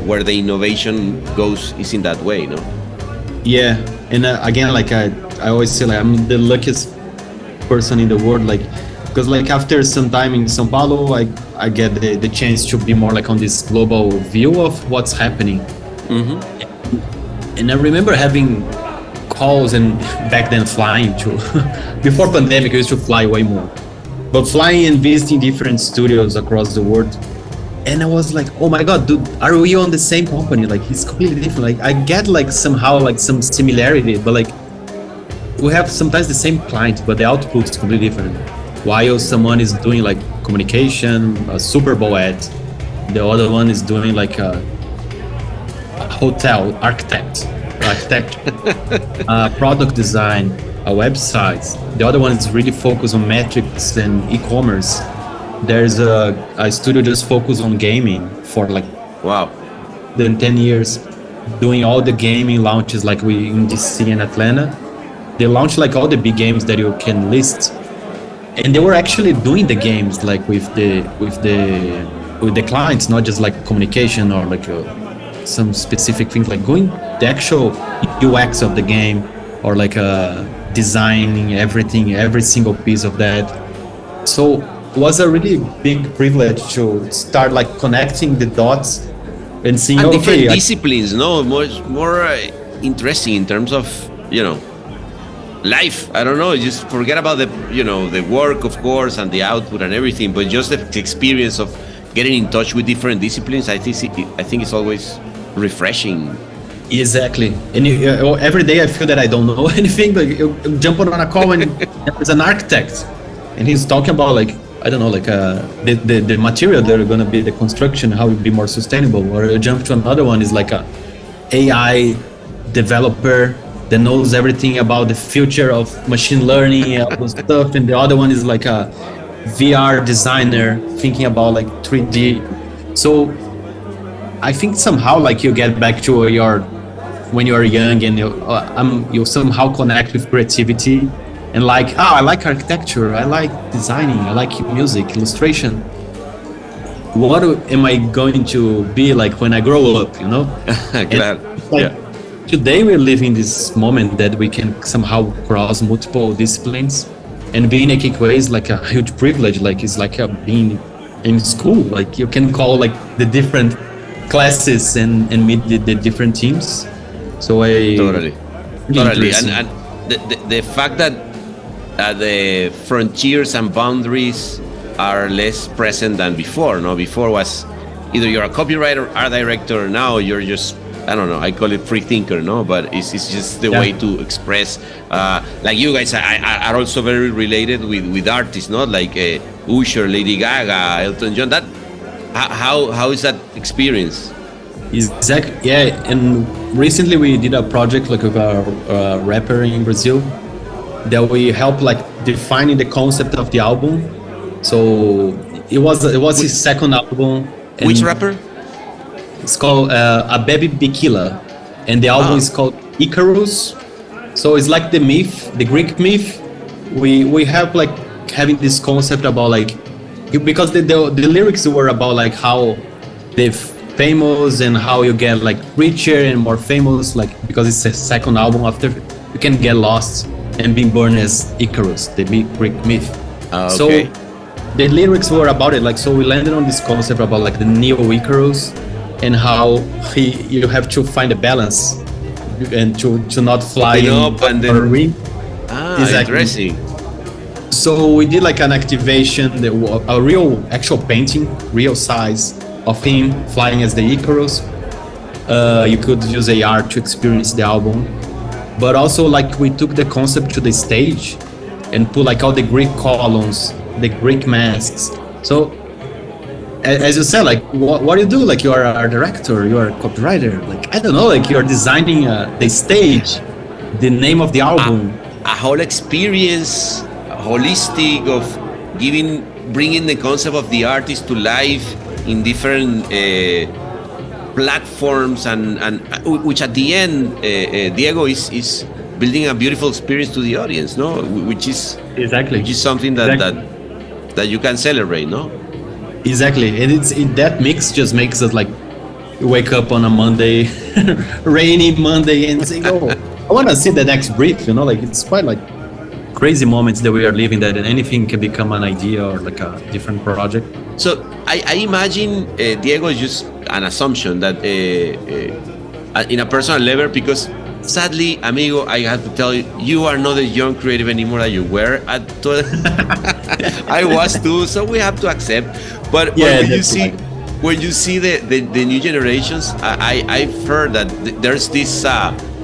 where the innovation goes is in that way, Yeah, and again, like I always say, like I'm the luckiest person in the world, like because like after some time in São Paulo, I get the chance to be more like on this global view of what's happening. Mm-hmm. And I remember having calls, and back then flying to before pandemic I used to fly way more, but flying and visiting different studios across the world. And I was like, oh my god, dude, are we on the same company? Like it's completely different. Like I get like somehow like some similarity, but like we have sometimes the same client, but the output is completely different. While someone is doing like communication, a Super Bowl ad, the other one is doing like a hotel architect, product design, a website. The other one is really focused on metrics and e-commerce. There's a studio just focused on gaming for like then 10 years, doing all the gaming launches like we in DC and Atlanta. They launched like all the big games that you can list, and they were actually doing the games like with the clients, not just like communication or like some specific things, like going the actual UX of the game, or like designing everything, every single piece of that. So it was a really big privilege to start like connecting the dots and seeing different disciplines, more interesting in terms of life. I don't know, just forget about the work, of course, and the output and everything, but just the experience of getting in touch with different disciplines. I think it's always refreshing. Exactly. And every day I feel that I don't know anything, but you jump on a call and there's an architect and he's talking about like, I don't know, like the material that are gonna be the construction, how it will be more sustainable. Or you jump to another one is like a AI developer that knows everything about the future of machine learning and all those stuff, and the other one is like a VR designer thinking about like 3D. So I think somehow like you get back to when you are young and you somehow connect with creativity and like, I like architecture, I like designing, I like music, illustration. what am I going to be like when I grow up, you know? Claro. Like, today we're living this moment that we can somehow cross multiple disciplines, and being AKQA is like a huge privilege. Like it's like being in school. Like you can call like the different classes and meet the different teams. So totally, and the fact that the frontiers and boundaries are less present than before. No, before was either you're a copywriter, art director. Now you're just, I don't know, I call it free thinker, no? But it's just the way to express. Like you guys are also very related with artists, not like Usher, Lady Gaga, Elton John. That how is that experience? Exactly. Yeah, and recently we did a project like with a rapper in Brazil that we helped like defining the concept of the album. So it was his second album. Which rapper? It's called A Baby Bikila, and the album is called Icarus. So it's like the myth, the Greek myth. We have like having this concept about like, because the lyrics were about like how they're famous and how you get like richer and more famous, like because it's a second album after you can get lost and being born as Icarus, the Greek myth. Okay. So the lyrics were about it, like, so we landed on this concept about like the Neo Icarus and how you have to find a balance and to not fly up and then ring. Exactly. Interesting. So we did like an activation, a real actual painting, real size of him flying as the Icarus. You could use AR to experience the album, but also like we took the concept to the stage and put like all the Greek columns, the Greek masks. So as you said, like what do you do? Like you are a director, you are a copywriter, like I don't know, like you're designing the stage, the name of the album, a whole experience, holistic, of bringing the concept of the artist to life in different platforms, and which at the end Diego is building a beautiful experience to the audience, no? Which is something that you can celebrate, no? Exactly, and that mix just makes us like wake up on a Monday, rainy Monday, and say, "Oh, I want to see the next brief." You know, like it's quite like crazy moments that we are living, that anything can become an idea or like a different project. So I imagine Diego is just an assumption that in a personal level, because sadly, amigo, I have to tell you, you are not a young creative anymore that you were at 12. I was too, so we have to accept. But when you see the new generations, I've heard that there's this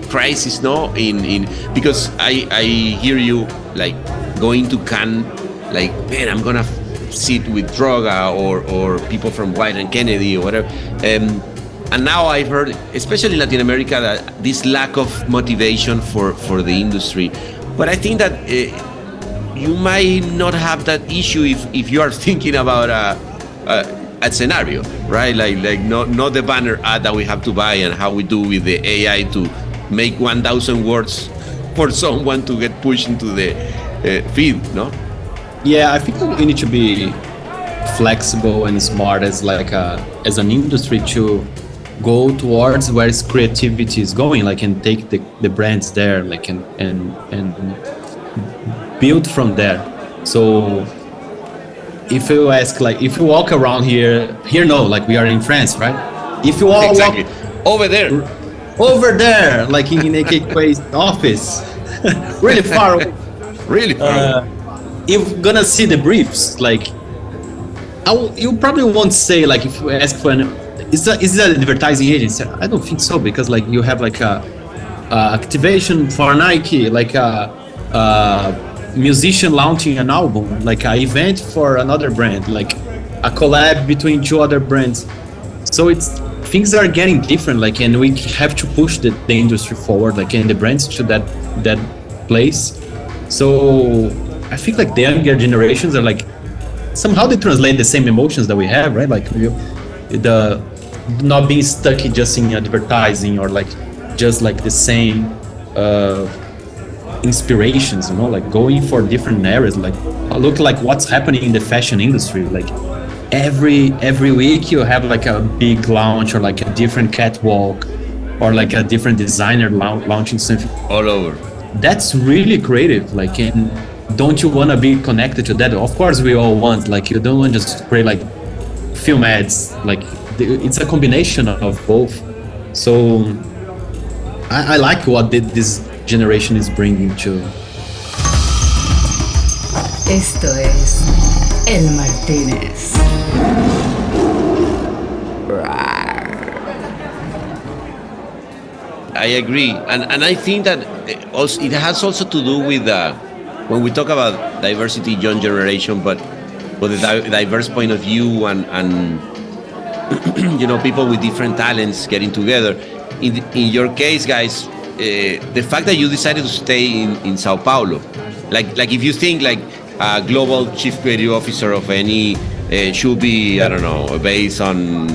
crisis, no, in because I hear you like going to Cannes, like, man, I'm gonna sit with Droga or people from White and Kennedy or whatever. And now I've heard, especially in Latin America, that this lack of motivation for the industry. But I think that you might not have that issue if you are thinking about a scenario, right? Like not the banner ad that we have to buy and how we do with the AI to make 1,000 words for someone to get pushed into the feed, no? Yeah, I think we need to be flexible and smart as an industry to go towards where creativity is going, like, and take the brands there, like, and build from there. So if you ask, like, if you walk around here, no, like we are in France, right? If you all exactly over there, like in AKQA's office, really far away. Really far away. You're gonna see the briefs, like, you probably won't say, like, if you ask for is that an advertising agency? I don't think so, because like you have like a activation for Nike, like a musician launching an album, like an event for another brand, like a collab between two other brands. So things are getting different, like, and we have to push the industry forward, like, and the brands to that place. So I think like the younger generations are like, somehow they translate the same emotions that we have, right? Like the not being stuck just in advertising, or like just like the same inspirations, you know, like going for different areas, like look like what's happening in the fashion industry, like every week you have like a big launch or like a different catwalk or like a different designer launching something all over. That's really creative. Like, and don't you want to be connected to that? Of course we all want, like, you don't want just to create like film ads, like it's a combination of both. So I like what this generation is bringing to. Esto es El Martínez. I agree, and I think that also it has also to do with when we talk about diversity, young generation, but with a diverse point of view and you know, people with different talents getting together. In your case, guys, the fact that you decided to stay in Sao Paulo, like if you think like a global chief creative officer of any should be, I don't know, based on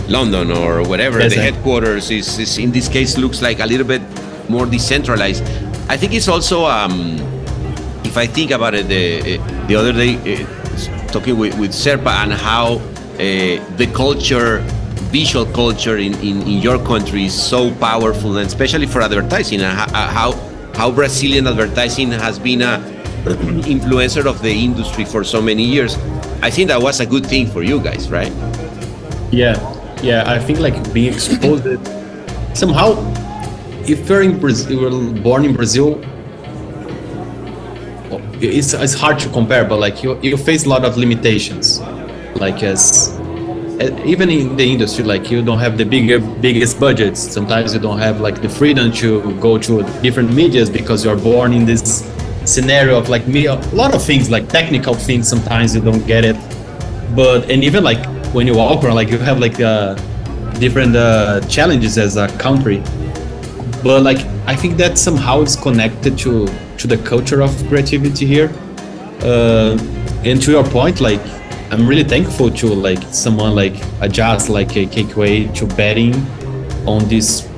London or whatever, the headquarters is in this case looks like a little bit more decentralized. I think it's also, if I think about it, the other day talking with Serpa and how the culture, visual culture in your country is so powerful, and especially for advertising, and how Brazilian advertising has been a influencer of the industry for so many years. I think that was a good thing for you guys, right? Yeah, I think like being exposed somehow. If you're in Brazil, you were born in Brazil, it's hard to compare, but like you face a lot of limitations, like as even in the industry, like you don't have the biggest budgets. Sometimes you don't have like the freedom to go to different medias because you're born in this scenario of like me, a lot of things, like technical things. Sometimes you don't get it, and even like when you walk around, like you have like different challenges as a country. But like I think that somehow it's connected to the culture of creativity here. And to your point, like I'm really thankful to like someone like adjust like AKQA to betting on this.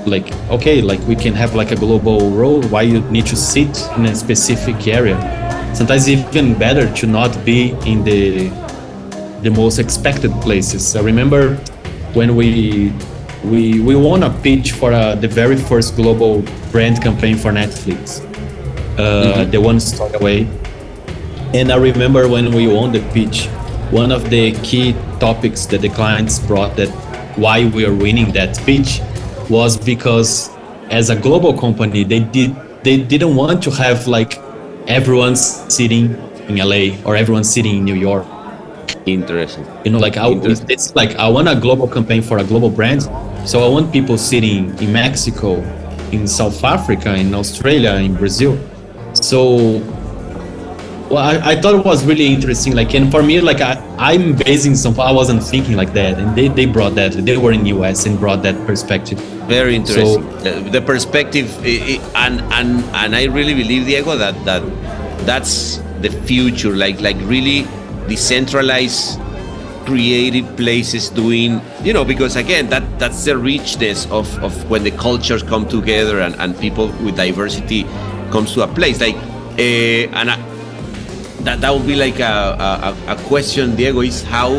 Like, okay, like we can have like a global role. Why you need to sit in a specific area? Sometimes it's even better to not be in the most expected places. I remember when we won a pitch for the very first global brand campaign for Netflix, the one Story Away. And I remember when we won the pitch, one of the key topics that the clients brought, that why we are winning that pitch, was because as a global company, they didn't want to have like everyone sitting in LA or everyone sitting in New York. Interesting. You know, like it's like I want a global campaign for a global brand, so I want people sitting in Mexico, in South Africa, in Australia, in Brazil. So, well, I thought it was really interesting. Like, and for me, like I'm based in São Paulo. I wasn't thinking like that, and they brought that. They were in US and brought that perspective. Very interesting. So, the perspective, and I really believe, Diego, that's the future. Like really decentralized creative places doing, you know, because again that's the richness of when the cultures come together and people with diversity comes to a place like and that would be like a question, Diego, is how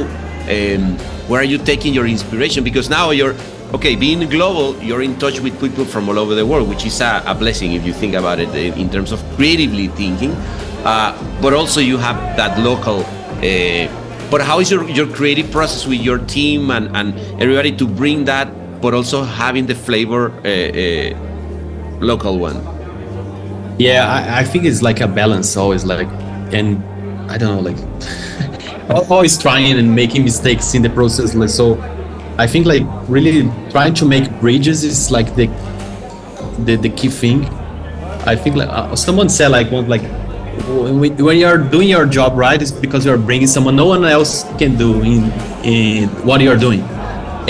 where are you taking your inspiration? Because now you're being global, you're in touch with people from all over the world, which is a blessing if you think about it in terms of creatively thinking, but also you have that local. But how is your creative process with your team and everybody to bring that, but also having the flavor local one? Yeah, I think it's like a balance always, like, and I don't know, like always trying and making mistakes in the process. Like, so I think like really trying to make bridges is like the key thing. I think like someone said like when you're doing your job right, it's because you're bringing someone no one else can do in what you're doing.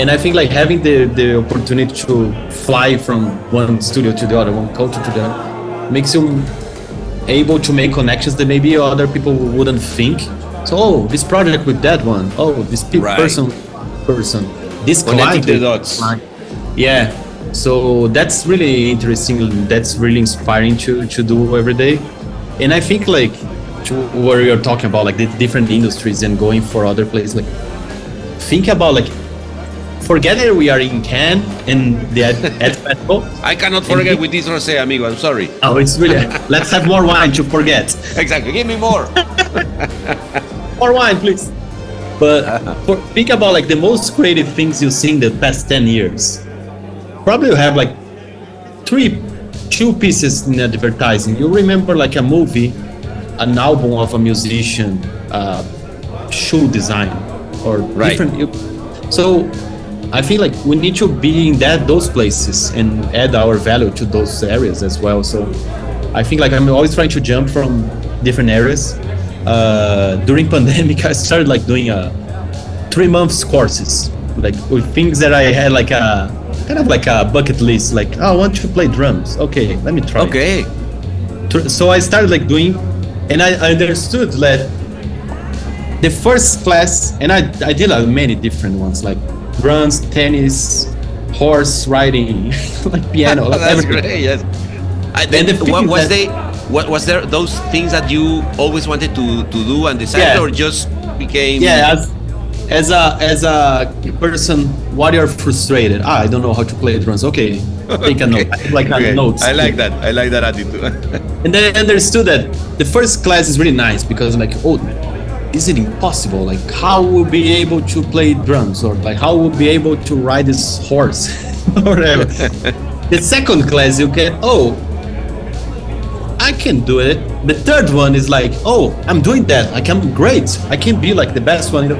And I think like having the opportunity to fly from one studio to the other, one culture to the other, makes you able to make connections that maybe other people wouldn't think. So, this project with that one, this person, this client. The dots. Yeah. So that's really interesting. That's really inspiring to do every day. And I think like where you're talking about like the different industries and going for other places, like think about like forget that we are in Cannes and the Ed Festival. I cannot forget with this rosé, amigo. I'm sorry. Oh, it's really. Let's have more wine to forget. Exactly. Give me more. More wine, please. But think about like the most creative things you've seen the past 10 years. Probably you have like two pieces in advertising. You remember like a movie, an album of a musician, shoe design, or different. So I feel like we need to be in those places and add our value to those areas as well. So I think like I'm always trying to jump from different areas. During pandemic, I started like doing 3 months courses, like with things that I had like a kind of like a bucket list. Like, I want to play drums. Okay, let me try. Okay. So I started like doing, and I understood that the first class, and I did like many different ones, like drums, tennis, horse riding, like piano. That's everything. Great. Yes. What was there those things that you always wanted to do and decided, or just became? Yeah, as a person, what you're frustrated. I don't know how to play drums. Okay, take a note. Like notes. I like that. I like that attitude. And then I understood that the first class is really nice because like, oh, is it impossible? Like, how will be able to play drums, or like how will be able to ride this horse, or whatever. The second class you get, I can do it. The third one is like, I'm doing that. Like, I'm great. I can be like the best one.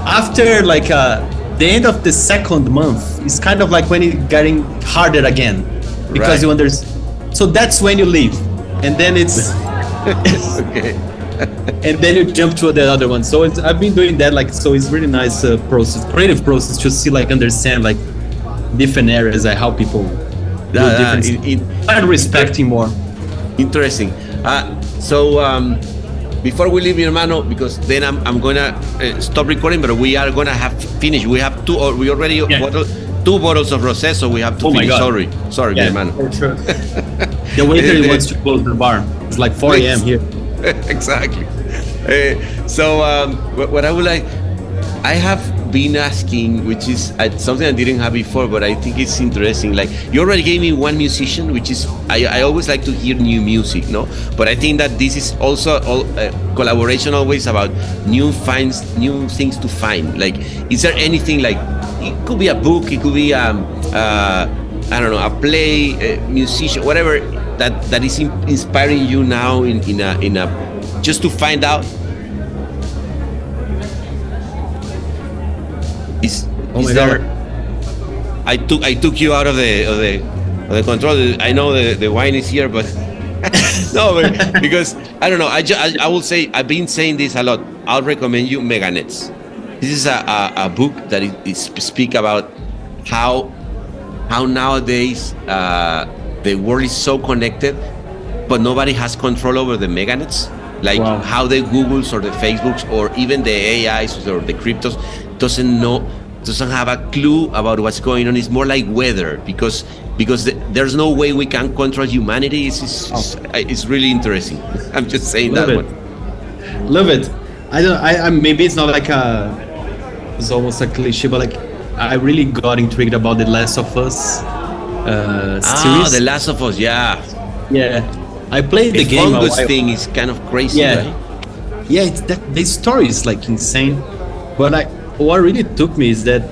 After like the end of the second month, it's kind of like when it's getting harder again, because you understand. So that's when you leave, and then it's okay. And then you jump to the other one. So I've been doing that. Like, so it's really nice process, creative process to see, like, understand like different areas, like how people do different. Start respecting more. Interesting. So before we leave, hermano, because then I'm gonna stop recording, but we are gonna have finished. We have two bottles of rosé, so we have to finish. Sorry, hermano. For sure. The waiter wants to close the bar. It's like 4 a.m. here. Exactly. So what I would like, I have been asking, which is something I didn't have before, but I think it's interesting. Like, you already gave me one musician, which is I always like to hear new music, no? But I think that this is also collaboration, always about new things to find. Like, is there anything, like, it could be a book, it could be I don't know, a play, a musician, whatever that is inspiring you now in a just to find out. Is there? I took you out of the control. I know the wine is here, but no, because I don't know. I will say, I've been saying this a lot. I'll recommend you Meganets. This is a book that it speak about how nowadays the world is so connected, but nobody has control over the meganets. Like, how the Googles or the Facebooks or even the AIs or the cryptos doesn't have a clue about what's going on. It's more like weather, because there's no way we can control humanity. It's really interesting. I'm just saying one. Love it. I maybe it's not like it's almost a cliche, but like I really got intrigued about the Last of Us series. The Last of Us, yeah. I played the game. The fungus thing is kind of crazy, right? Yeah, it's the story is like insane. But what really took me is that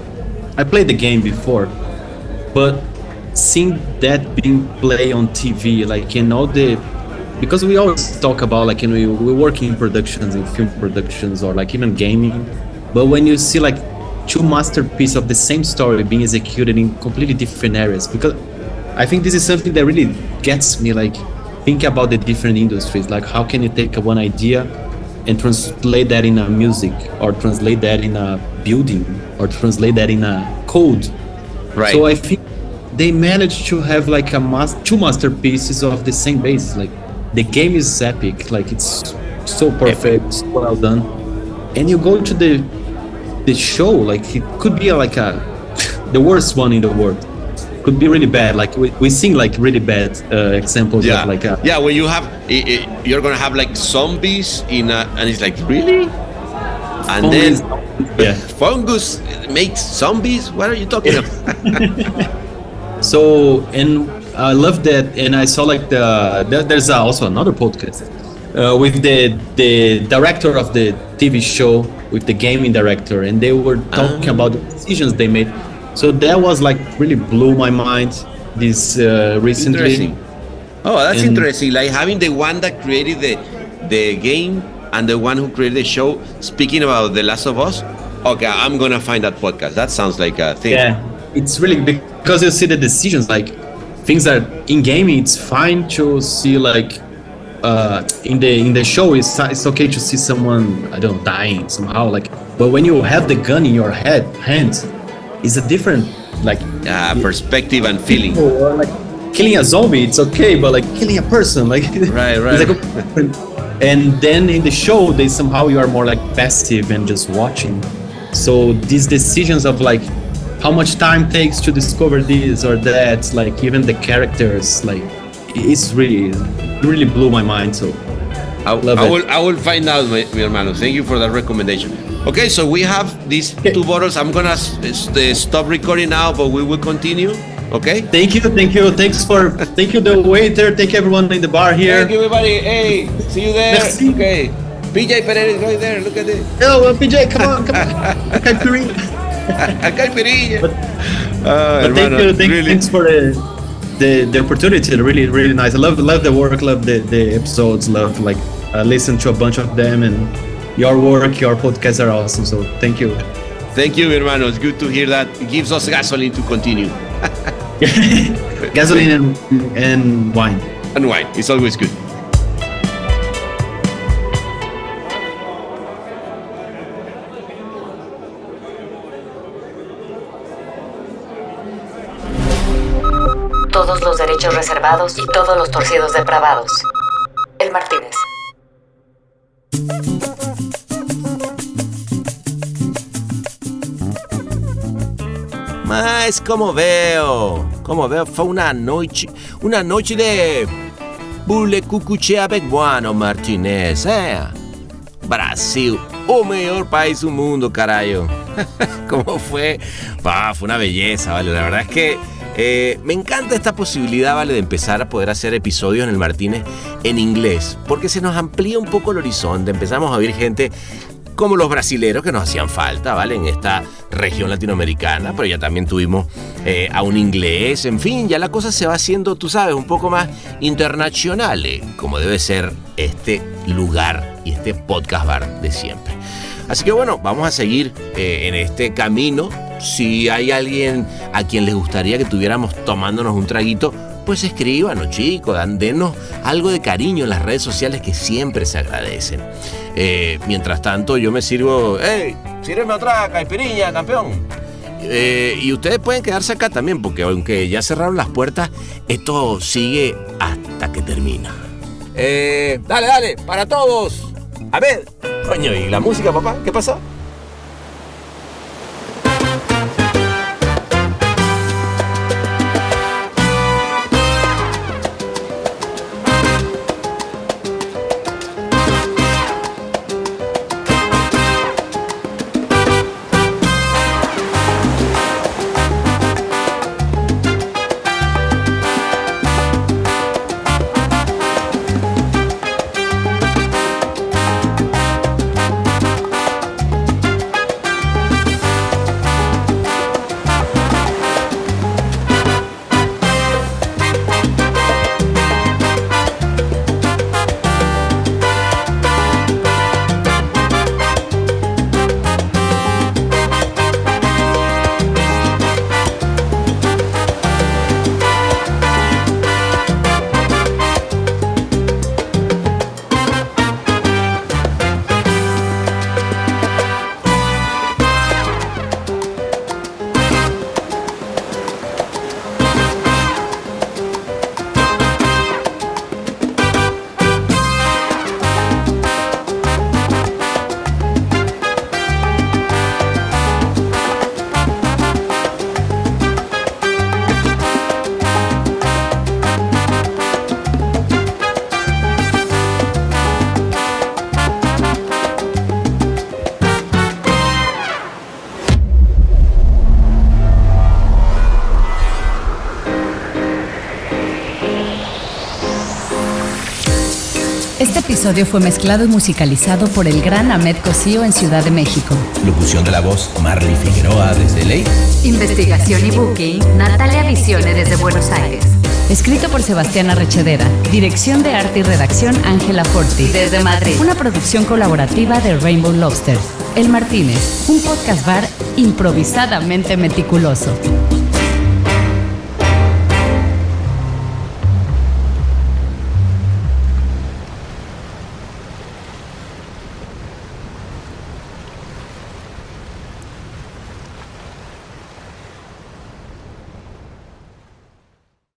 I played the game before, but seeing that being played on TV, like, because we always talk about, like, we work in productions, in film productions, or like even gaming, but when you see like two masterpieces of the same story being executed in completely different areas, because I think this is something that really gets me, like, think about the different industries, like how can you take one idea and translate that in a music, or translate that in a building, or translate that in a code. Right. So I think they managed to have like two masterpieces of the same base. Like, the game is epic, like it's so perfect, so well done. And you go to the show, like it could be like the worst one in the world. could be really bad. Like we sing like really bad examples Yeah, of like when you have you're gonna have like zombies and it's like really, and fungus, then fungus makes zombies. What are you talking about? So, and I love that, and I saw like there's also another podcast with the director of the TV show, with the gaming director, and they were talking about the decisions they made. So that was like really blew my mind this recently. Interesting. Oh, that's interesting. Like having the one that created the game and the one who created the show speaking about The Last of Us. Okay, I'm gonna find that podcast. That sounds like a thing. Yeah, it's really because you see the decisions, like things that in gaming it's fine to see, like in the show it's okay to see someone, I don't know, dying somehow, like, but when you have the gun in your hands, it's a different like perspective and feeling. Or like killing a zombie, it's okay, but like killing a person, like right. It's like, and then in the show they somehow you are more like passive and just watching. So these decisions of like how much time takes to discover this or that, like even the characters, like it's really blew my mind. So I will find out, mi hermano. Thank you for that recommendation. Okay, so we have these 2 bottles. I'm gonna stop recording now, but we will continue. Okay. Thank you. Thank you the waiter. Thank everyone in the bar here. Thank you, everybody. Hey, see you there. Merci. Okay. PJ Perez right there. Look at it. Oh, PJ, come on. Caipirinha. Caipirinha. But thanks for the opportunity. Really, really nice. I love the work. Love the episodes. Love like listen to a bunch of them, and your work, your podcasts are awesome. So thank you. Thank you, hermano. It's good to hear that. It gives us gasoline to continue. Gasoline and wine. And wine. It's always good. Todos los derechos reservados y todos los torcidos depravados. El Martínez. Mas como veo, foi uma noite de bule cucuche abeguano, Martínez, Brasil, o mejor país del mundo, carajo. ¿Cómo fue? Fue una belleza, ¿vale? La verdad es que me encanta esta posibilidad, ¿vale? De empezar a poder hacer episodios en el Martínez en inglés, porque se nos amplía un poco el horizonte. Empezamos a oír gente como los brasileros que nos hacían falta, ¿vale? En esta región latinoamericana, pero ya también tuvimos a un inglés. En fin, ya la cosa se va haciendo, tú sabes, un poco más internacional, como debe ser este lugar y este podcast bar de siempre. Así que bueno, vamos a seguir en este camino. Si hay alguien a quien les gustaría que tuviéramos tomándonos un traguito, pues escríbanos, chicos, denos algo de cariño en las redes sociales que siempre se agradecen. Mientras tanto, yo me sirvo... ¡Ey! ¡Sírveme otra caipirinha, campeón! Y ustedes pueden quedarse acá también, porque aunque ya cerraron las puertas, esto sigue hasta que termina. Dale, para todos. A ver. Coño, ¿y la música, papá? ¿Qué pasó? Este episodio fue mezclado y musicalizado por el gran Ahmed Cosío en Ciudad de México. Locución de la voz, Marley Figueroa desde LA. Investigación y booking, Natalia Visione desde Buenos Aires. Escrito por Sebastian Arrechedera. Dirección de arte y redacción, Ángela Forti desde Madrid. Una producción colaborativa de Rainbow Lobster. El Martínez, un podcast bar improvisadamente meticuloso.